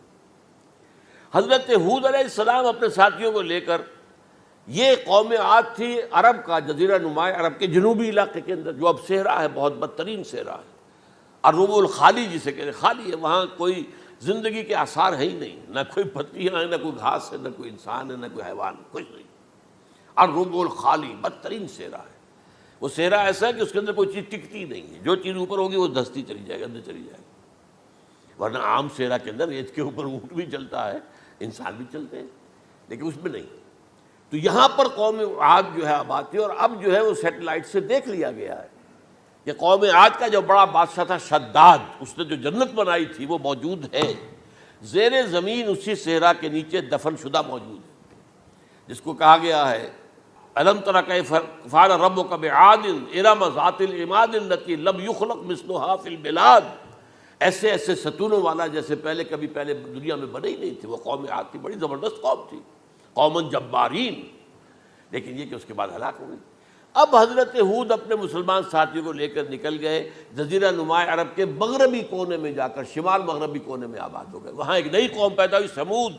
حضرت ہود علیہ السلام اپنے ساتھیوں کو لے کر، یہ قوم عاد تھی عرب کا جزیرہ نما عرب کے جنوبی علاقے کے اندر، جو اب صحرا ہے، بہت بدترین صحرا ہے، الربع الخالی جسے کہتے ہیں، خالی ہے، وہاں کوئی زندگی کے آثار ہے ہی نہیں، نہ کوئی پتیاں ہیں، نہ کوئی گھاس ہے، نہ کوئی انسان ہے، نہ کوئی حیوان، کچھ نہیں۔ الربع الخالی، بدترین صحرا ہے۔ وہ صحرا ایسا ہے کہ اس کے اندر کوئی چیز ٹکتی نہیں ہے، جو چیز اوپر ہوگی وہ دھستی چلی جائے گی، اندر چلی جائے گی۔ ورنہ عام صحرا کے اندر ریت کے اوپر اونٹ بھی چلتا ہے، انسان بھی چلتے ہیں، لیکن اس میں نہیں۔ تو یہاں پر قوم عاد جو ہے آباد تھی، اور اب جو ہے وہ سیٹلائٹ سے دیکھ لیا گیا ہے کہ قوم عاد کا جو بڑا بادشاہ تھا شداد، اس نے جو جنت بنائی تھی وہ موجود ہے، زیر زمین اسی صحرا کے نیچے دفن شدہ موجود ہے، جس کو کہا گیا ہے الم تر کیف فعل ربک بعاد ارم ذات العماد التی لم یخلق مثلها فی البلاد۔ ایسے ایسے ستونوں والا جیسے پہلے دنیا میں بنے ہی نہیں تھے۔ وہ قوم عاد تھی، بڑی زبردست قوم تھی، قوم جبارین، لیکن یہ کہ اس کے بعد ہلاک ہو گئی۔ اب حضرت ہود اپنے مسلمان ساتھیوں کو لے کر نکل گئے، جزیرہ نما عرب کے مغربی کونے میں جا کر، شمال مغربی کونے میں آباد ہو گئے۔ وہاں ایک نئی قوم پیدا ہوئی، سمود۔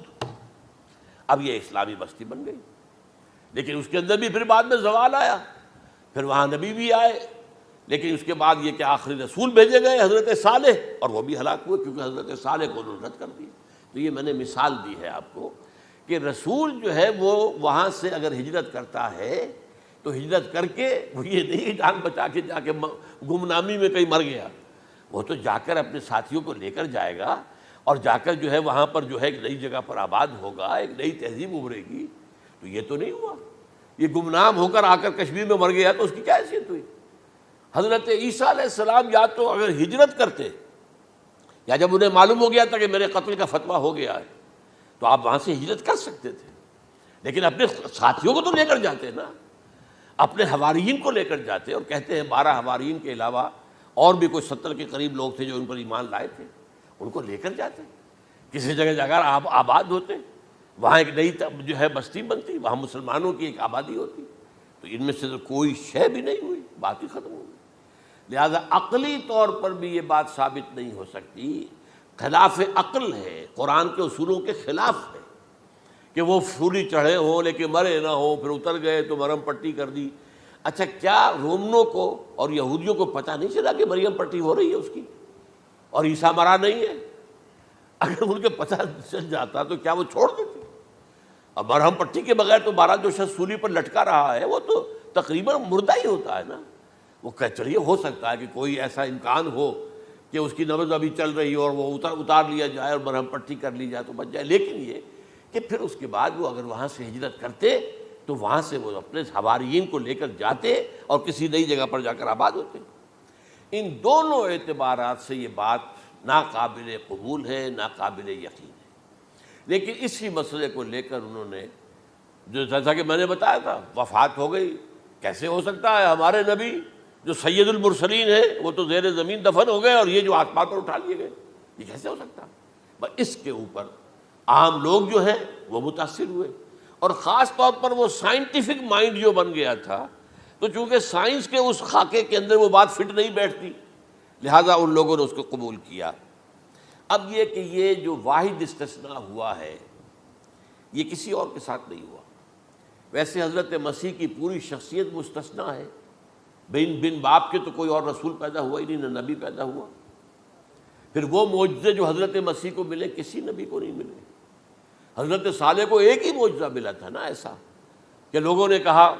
اب یہ اسلامی بستی بن گئی، لیکن اس کے اندر بھی پھر بعد میں زوال آیا، پھر وہاں نبی بھی آئے، لیکن اس کے بعد یہ کہ آخری رسول بھیجے گئے حضرت صالح، اور وہ بھی ہلاک ہوئے کیونکہ حضرت صالح کو انہوں نے رد کر دیا۔ تو یہ میں نے مثال دی ہے آپ کو کہ رسول جو ہے وہ وہاں سے اگر ہجرت کرتا ہے تو ہجرت کر کے وہ یہ نہیں جان بچا کے جا کے گمنامی میں کہیں مر گیا، وہ تو جا کر اپنے ساتھیوں کو لے کر جائے گا، اور جا کر جو ہے وہاں پر جو ہے ایک نئی جگہ پر آباد ہوگا، ایک نئی تہذیب ابھرے گی۔ تو یہ تو نہیں ہوا، یہ گمنام ہو کر آ کر کشمیر میں مر گیا تو اس کی کیا حیثیت ہوئی؟ حضرت عیسیٰ علیہ السلام یا تو اگر ہجرت کرتے، یا جب انہیں معلوم ہو گیا تھا کہ میرے قتل کا فتویٰ ہو گیا ہے، تو آپ وہاں سے ہجرت کر سکتے تھے، لیکن اپنے ساتھیوں کو تو لے کر جاتے نا، اپنے حواریین کو لے کر جاتے، اور کہتے ہیں 12 حواریین کے علاوہ اور بھی کوئی 70 کے قریب لوگ تھے جو ان پر ایمان لائے تھے، ان کو لے کر جاتے، کسی جگہ جا کر آپ آباد ہوتے، وہاں ایک نئی جو ہے بستی بنتی، وہاں مسلمانوں کی ایک آبادی ہوتی۔ تو ان میں سے تو کوئی شے بھی نہیں ہوئی، بات ہی ختم ہو گئی۔ لہذا عقلی طور پر بھی یہ بات ثابت نہیں ہو سکتی، خلاف عقل ہے، قرآن کے اصولوں کے خلاف ہے کہ وہ سولی چڑھے ہوں لیکن مرے نہ ہوں، پھر اتر گئے تو مرہم پٹی کر دی۔ اچھا، کیا رومنوں کو اور یہودیوں کو پتہ نہیں چلا کہ مریم پٹی ہو رہی ہے اس کی اور عیسیٰ مرا نہیں ہے؟ اگر ان کے پتہ چل جاتا تو کیا وہ چھوڑ دیتے؟ اب مرہم پٹی کے بغیر تو 12 جو شخص سولی پر لٹکا رہا ہے وہ تو تقریباً مردہ ہی ہوتا ہے نا، وہ کہ چلیے ہو سکتا ہے کہ کوئی ایسا امکان ہو کہ اس کی نبض ابھی چل رہی ہو اور وہ اتار لیا جائے اور مرہم پٹی کر لی جائے تو بچ جائے، لیکن یہ کہ پھر اس کے بعد وہ اگر وہاں سے ہجرت کرتے تو وہاں سے وہ اپنے حواریین کو لے کر جاتے اور کسی نئی جگہ پر جا کر آباد ہوتے۔ ان دونوں اعتبارات سے یہ بات ناقابل قبول ہے، ناقابل یقین ہے۔ لیکن اسی مسئلے کو لے کر انہوں نے، جو جیسا کہ میں نے بتایا تھا، وفات ہو گئی، کیسے ہو سکتا ہے ہمارے نبی جو سید المرسلین ہے وہ تو زیر زمین دفن ہو گئے اور یہ جو آسمان پر اٹھا لیے گئے، یہ کیسے ہو سکتا؟ بس اس کے اوپر عام لوگ جو ہیں وہ متاثر ہوئے، اور خاص طور پر وہ سائنٹیفک مائنڈ جو بن گیا تھا، تو چونکہ سائنس کے اس خاکے کے اندر وہ بات فٹ نہیں بیٹھتی، لہٰذا ان لوگوں نے اس کو قبول کیا۔ اب یہ کہ یہ جو واحد استثناء ہوا ہے یہ کسی اور کے ساتھ نہیں ہوا۔ ویسے حضرت مسیح کی پوری شخصیت مستثنیٰ ہے، بن باپ کے تو کوئی اور رسول پیدا ہوا ہی نہیں، نہ نبی پیدا ہوا۔ پھر وہ معجزے جو حضرت مسیح کو ملے کسی نبی کو نہیں ملے۔ حضرت صالح کو ایک ہی معجزہ ملا تھا نا ایسا کہ لوگوں نے کہا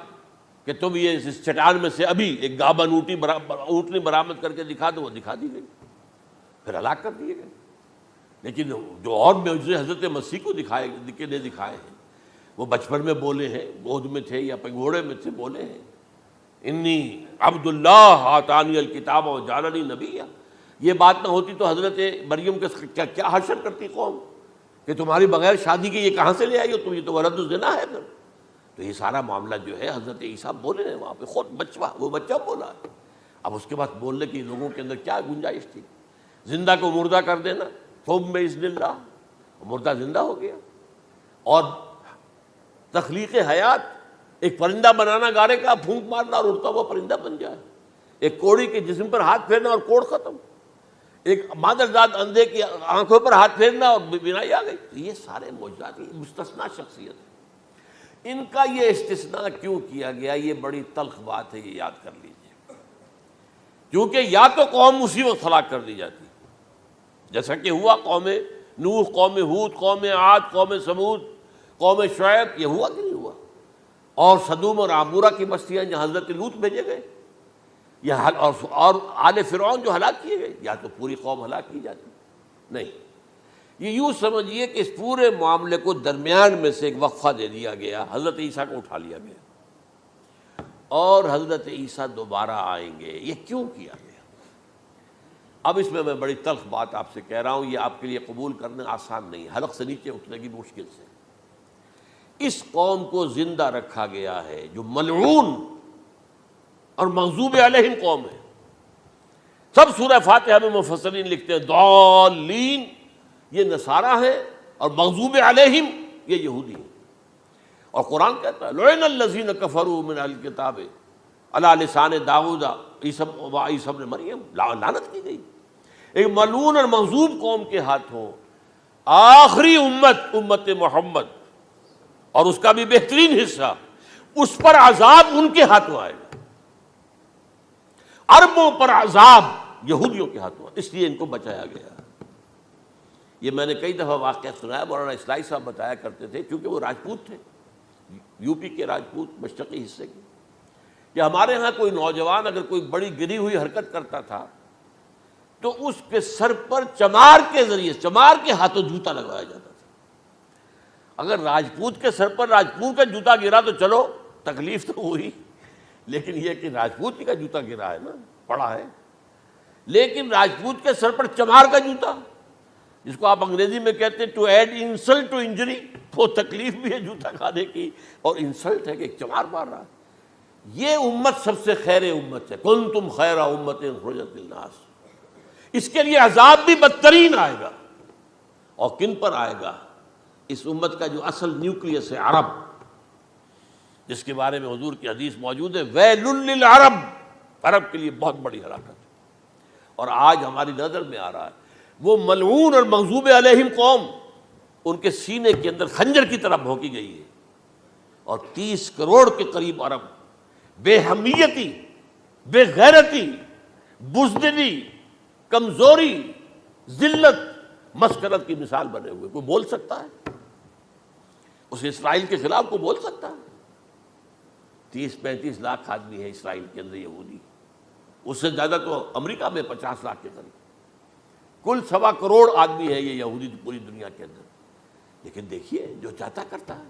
کہ تم یہ اس چٹان میں سے ابھی ایک گابن اونٹنی برآمد کر کے دکھا دو، وہ دکھا دی گئی، پھر ہلاک کر دیے گئے۔ لیکن جو اور معجزے حضرت مسیح کو دکھائے ہیں وہ بچپن میں بولے ہیں، گود میں تھے یا پگوڑے میں تھے، بولے ہیں انی عبد اللہ آتانی الکتاب وجعلنی نبیا۔ یہ بات نہ ہوتی تو حضرت مریم کے کیا حشر کرتی قوم کہ تمہاری بغیر شادی کے یہ کہاں سے لے آئی ہو تم، یہ تو ولد الزنا ہے۔ پھر تو یہ سارا معاملہ جو ہے حضرت عیسیٰ بولے ہیں وہاں پہ، خود وہ بچہ بولا ہے۔ اب اس کے بعد بولنے کی لوگوں کے اندر کیا گنجائش تھی؟ زندہ کو مردہ کر دینا، ثم بإذن اللہ، مردہ زندہ ہو گیا۔ اور تخلیق حیات، ایک پرندہ بنانا گارے کا، پھونک مارنا اور اڑتا ہوا پرندہ بن جائے، ایک کوڑی کے جسم پر ہاتھ پھیرنا اور کوڑ ختم، ایک مادرزاد اندھے کی آنکھوں پر ہاتھ پھیرنا اور بینائی آ گئی۔ یہ سارے معجزات، مستثنیٰ شخصیت ہے۔ ان کا یہ استثناء کیوں کیا گیا، یہ بڑی تلخ بات ہے، یہ یاد کر لیجیے، کیونکہ یا تو قوم اسی وقت ہلاک کر دی جاتی جیسا کہ ہوا قوم نوح، قوم ہود، قوم عاد، قوم ثمود، قوم شعیب، یہ ہوا کہ نہیں ہوا؟ اور صدوم اور عمورہ کی بستیاں جہاں حضرت لوط بھیجے گئے، اور آل فرعون جو ہلاک کیے گئے، یا تو پوری قوم ہلاک کی جاتی؟ نہیں، یہ یوں سمجھیے کہ اس پورے معاملے کو درمیان میں سے ایک وقفہ دے دیا گیا، حضرت عیسیٰ کو اٹھا لیا گیا، اور حضرت عیسیٰ دوبارہ آئیں گے۔ یہ کیوں کیا گیا؟ اب اس میں بڑی تلخ بات آپ سے کہہ رہا ہوں، یہ آپ کے لیے قبول کرنا آسان نہیں، حلق سے نیچے اٹھنے کی مشکل سے۔ اس قوم کو زندہ رکھا گیا ہے جو ملعون اور مغضوب علیہم قوم ہے۔ سب سورہ فاتحہ میں مفسرین لکھتے ہیں ضالین، یہ نصارہ ہیں، اور مغضوب علیہم یہ یہودی ہیں۔ اور قرآن کہتا ہے لعن الذین کفروا من اہل الکتاب علی لسان داؤد عیسی ابن مریم، لعنت کی گئی ایک ملعون اور مغضوب قوم کے ہاتھوں۔ آخری امت محمد، اور اس کا بھی بہترین حصہ، اس پر عذاب ان کے ہاتھوں آئے گا۔ عربوں پر عذاب یہودیوں کے ہاتھوں، اس لیے ان کو بچایا گیا۔ یہ میں نے کئی دفعہ واقعہ سنایا، مولانا اصلاحی صاحب بتایا کرتے تھے، کیونکہ وہ راجپوت تھے، یو پی کے راجپوت، مشرقی حصے کے، کہ ہمارے ہاں کوئی نوجوان اگر کوئی بڑی گری ہوئی حرکت کرتا تھا تو اس کے سر پر چمار کے ذریعے، چمار کے ہاتھوں جوتا لگوایا جاتا تھا۔ اگر راجپوت کے سر پر راجپوت کا جوتا گرا تو چلو تکلیف تو ہوئی، لیکن یہ کہ راجپوت ہی کا جوتا گرا ہے نا، پڑا ہے، لیکن راجپوت کے سر پر چمار کا جوتا، جس کو آپ انگریزی میں کہتے ہیں to add insult to injury, وہ تکلیف بھی ہے جوتا کھانے کی اور انسلٹ ہے کہ ایک چمار مار رہا ہے۔ یہ امت سب سے خیر امت ہے، کنتم خیر امت اخرجت للناس۔ اس کے لیے عذاب بھی بدترین آئے گا، اور کن پر آئے گا؟ اس امت کا جو اصل نیوکلیس ہے عرب، جس کے بارے میں حضور کی حدیث موجود ہے ویل للعرب، عرب کے لیے بہت بڑی ہلاکت ہے۔ اور آج ہماری نظر میں آ رہا ہے وہ ملعون اور مغضوب علیہم قوم، ان کے سینے کے اندر خنجر کی طرح بھونکی گئی ہے، اور 30 کروڑ کے قریب عرب بے حمیتی، بے غیرتی، بزدلی، کمزوری، ذلت، مسکرت کی مثال بنے ہوئے۔ کوئی بول سکتا ہے اس اسرائیل کے خلاف؟ کوئی بول سکتا ہے؟ 30-35 لاکھ آدمی ہے اسرائیل کے اندر یہودی، اس سے زیادہ تو امریکہ میں 50 لاکھ کے قریب، کل 1.25 کروڑ آدمی ہے یہ یہودی پوری دنیا کے اندر۔ لیکن دیکھیے جو چاہتا کرتا ہے،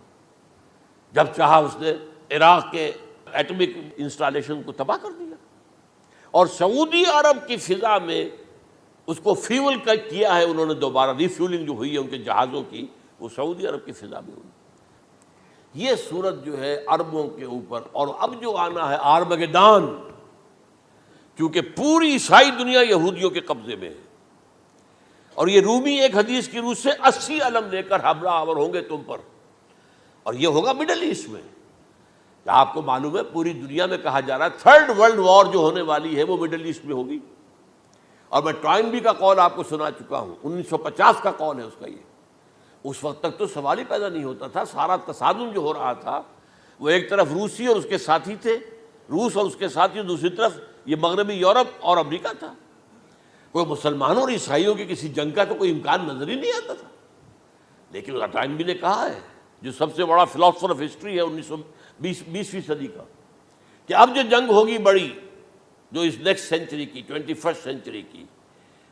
جب چاہا اس نے عراق کے ایٹمک انسٹالیشن کو تباہ کر دیا، اور سعودی عرب کی فضا میں اس کو فیول کیا ہے انہوں نے، دوبارہ ریفیولنگ جو ہوئی ہے ان کے جہازوں کی، وہ سعودی عرب کی فضا میں ہوئی۔ یہ صورت جو ہے عربوں کے اوپر، اور اب جو آنا ہے آرمگدان، کیونکہ پوری عیسائی دنیا یہودیوں کے قبضے میں ہے، اور یہ رومی ایک حدیث کی روح سے 80 علم لے کر حملہ آور ہوں گے تم پر، اور یہ ہوگا مڈل ایسٹ میں۔ آپ کو معلوم ہے پوری دنیا میں کہا جا رہا ہے 3rd ورلڈ وار جو ہونے والی ہے وہ مڈل ایسٹ میں ہوگی، اور میں ٹوائنبی کا قول آپ کو سنا چکا ہوں، 1950 کا قول ہے اس کا۔ یہ اس وقت تک تو سوال ہی پیدا نہیں ہوتا تھا، سارا تصادم جو ہو رہا تھا وہ ایک طرف روسی اور اس کے ساتھی تھے، روس اور اس کے ساتھی، دوسری طرف یہ مغربی یورپ اور امریکہ تھا۔ کوئی مسلمانوں اور عیسائیوں کی کسی جنگ کا تو کوئی امکان نظر ہی نہیں آتا تھا۔ لیکن ٹائنبی نے کہا ہے، جو سب سے بڑا فلاسفر آف ہسٹری ہے 20ویں صدی کا، کہ اب جو جنگ ہوگی بڑی، جو اس نیکسٹ سینچری کی، 21st سینچری کی،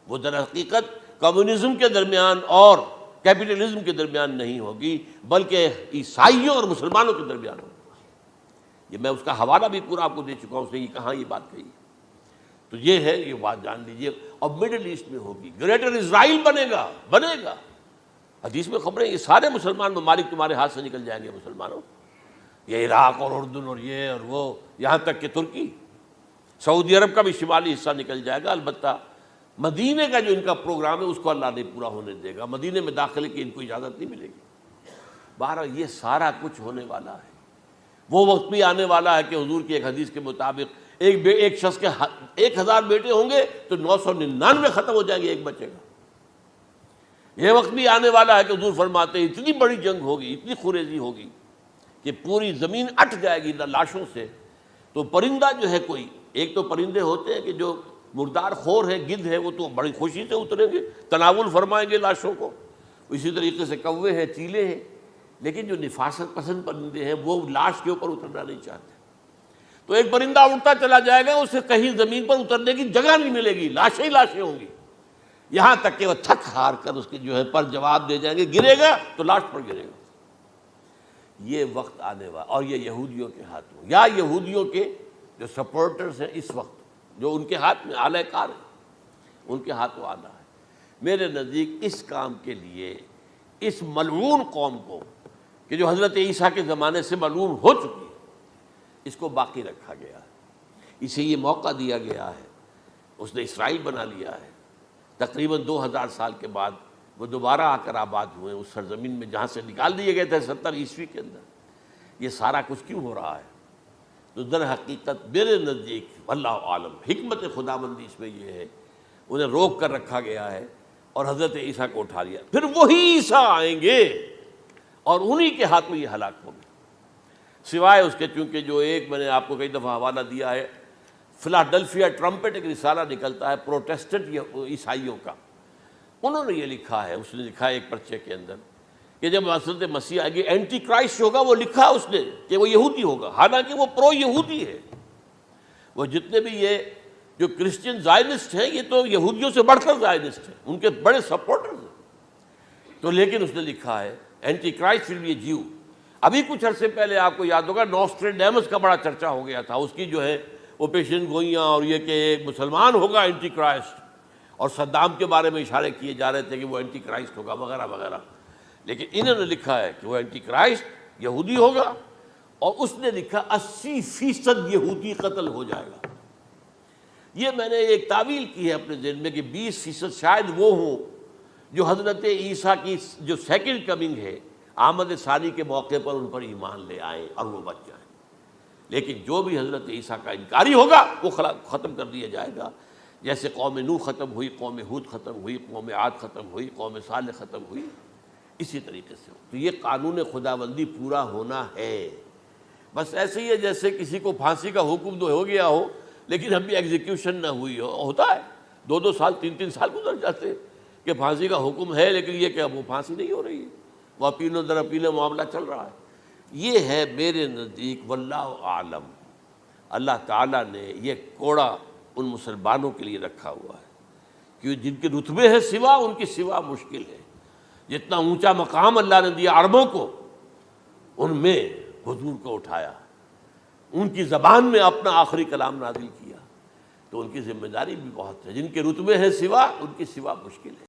وہ در حقیقت کمیونزم کے درمیان اور کیپٹلزم کے درمیان نہیں ہوگی، بلکہ عیسائیوں اور مسلمانوں کے درمیان ہوگی۔ یہ میں اس کا حوالہ بھی پورا آپ کو دے چکا ہوں، اس نے یہ کہاں یہ بات کہی۔ تو یہ ہے، یہ بات جان لیجئے، اور مڈل ایسٹ میں ہوگی، گریٹر اسرائیل بنے گا۔ حدیث میں خبریں، یہ سارے مسلمان ممالک تمہارے ہاتھ سے نکل جائیں گے مسلمانوں، یہ عراق اور اردن اور یہ اور وہ، یہاں تک کہ ترکی، سعودی عرب کا بھی شمالی حصہ نکل جائے گا۔ البتہ مدینے کا جو ان کا پروگرام ہے اس کو اللہ نہیں پورا ہونے دے گا، مدینے میں داخلے کی ان کو اجازت نہیں ملے گی۔ بہرحال یہ سارا کچھ ہونے والا ہے۔ وہ وقت بھی آنے والا ہے کہ حضور کی ایک حدیث کے مطابق ایک شخص کے 1000 بیٹے ہوں گے تو 999 ختم ہو جائیں گے، ایک بچے گا۔ یہ وقت بھی آنے والا ہے کہ حضور فرماتے ہیں اتنی بڑی جنگ ہوگی، اتنی خوریزی ہوگی کہ پوری زمین اٹ جائے گی لاشوں سے۔ تو پرندہ جو ہے، کوئی ایک تو پرندے ہوتے ہیں کہ جو مردار خور ہے، گدھ ہے، وہ تو بڑی خوشی سے اتریں گے، تناول فرمائیں گے لاشوں کو۔ اسی طریقے سے کوے ہیں، چیلے ہیں، لیکن جو نفاست پسند پرندے ہیں وہ لاش کے اوپر اترنا نہیں چاہتے۔ تو ایک پرندہ اڑتا چلا جائے گا، اسے کہیں زمین پر اترنے کی جگہ نہیں ملے گی، لاشیں ہی لاشیں ہوں گی، یہاں تک کہ وہ تھک ہار کر اس کے جو ہے پر جواب دے جائیں گے، گرے گا تو لاش پر گرے گا۔ یہ وقت آنے والا، اور یہ یہودیوں کے ہاتھوں، یا یہودیوں کے جو سپورٹرز ہیں اس وقت، جو ان کے ہاتھ میں آلہ کار ہیں، ان کے ہاتھوں آنا ہے۔ میرے نزدیک اس کام کے لیے اس ملعون قوم کو، کہ جو حضرت عیسیٰ کے زمانے سے ملعون ہو چکی ہے، اس کو باقی رکھا گیا ہے، اسے یہ موقع دیا گیا ہے۔ اس نے اسرائیل بنا لیا ہے، تقریباً 2000 سال کے بعد وہ دوبارہ آ کر آباد ہوئے اس سرزمین میں جہاں سے نکال دیے گئے تھے 70 عیسوی کے اندر۔ یہ سارا کچھ کیوں ہو رہا ہے؟ تو در حقیقت میرے نزدیک واللہ عالم حکمت خداوندی اس میں یہ ہے، انہیں روک کر رکھا گیا ہے اور حضرت عیسیٰ کو اٹھا لیا۔ پھر وہی عیسیٰ آئیں گے اور انہی کے ہاتھ میں یہ ہلاک ہوں گے، سوائے اس کے، چونکہ جو ایک میں نے آپ کو کئی دفعہ حوالہ دیا ہے، فلاڈلفیا ٹرمپٹ ایک رسالہ نکلتا ہے پروٹیسٹنٹ عیسائیوں کا، انہوں نے یہ لکھا ہے، اس نے لکھا ہے ایک پرچے کے اندر کہ جب حضرت مسیح آئے گی، اینٹی کرائسٹ ہوگا، وہ لکھا اس نے کہ وہ یہودی ہوگا، حالانکہ وہ پرو یہودی ہے۔ وہ جتنے بھی یہ جو کرسچن زائنسٹ ہیں، یہ تو یہودیوں سے بڑھ کر زائنسٹ ہیں، ان کے بڑے سپورٹرز ہیں۔ تو لیکن اس نے لکھا ہے اینٹی کرائسٹ ول بی اے جیو۔ ابھی کچھ عرصے پہلے آپ کو یاد ہوگا نوسٹریڈیمس کا بڑا چرچا ہو گیا تھا، اس کی جو ہے وہ پیشن گوئیاں، اور یہ کہ ایک مسلمان ہوگا اینٹی کرائسٹ، اور صدام کے بارے میں اشارے کیے جا رہے تھے کہ وہ اینٹی کرائسٹ ہوگا وغیرہ وغیرہ۔ لیکن انہوں نے لکھا ہے کہ وہ اینٹی کرائسٹ یہودی ہوگا، اور اس نے لکھا 80% یہودی قتل ہو جائے گا۔ یہ میں نے ایک تعویل کی ہے اپنے ذہن میں کہ 20% شاید وہ ہوں جو حضرت عیسیٰ کی جو سیکنڈ کمنگ ہے، آمد ثانی کے موقع پر ان پر ایمان لے آئیں اور وہ بچ جائیں۔ لیکن جو بھی حضرت عیسیٰ کا انکاری ہوگا وہ ختم کر دیا جائے گا، جیسے قوم نوح ختم ہوئی، قوم ہود ختم ہوئی، قوم عاد ختم ہوئی، قوم صالح ختم ہوئی، اسی طریقے سے۔ تو یہ قانون خداوندی پورا ہونا ہے۔ بس ایسے ہی ہے جیسے کسی کو پھانسی کا حکم تو ہو گیا ہو لیکن ابھی ایگزیکیوشن نہ ہوئی ہو، ہوتا ہے 2 سال 3 سال گزر جاتے ہیں کہ پھانسی کا حکم ہے لیکن یہ کہ اب وہ پھانسی نہیں ہو رہی ہے، وہ اپیل در اپیل معاملہ چل رہا ہے۔ یہ ہے میرے نزدیک واللہ عالم، اللہ تعالیٰ نے یہ کوڑا ان مسلمانوں کے لیے رکھا ہوا ہے، کیونکہ جن کے رتبے ہیں سوا، ان کی سوا مشکل ہے۔ جتنا اونچا مقام اللہ نے دیا عربوں کو، ان میں حضور کو اٹھایا، ان کی زبان میں اپنا آخری کلام نازل کیا، تو ان کی ذمہ داری بھی بہت ہے۔ جن کے رتبے ہیں سوا، ان کی سوا مشکل ہے۔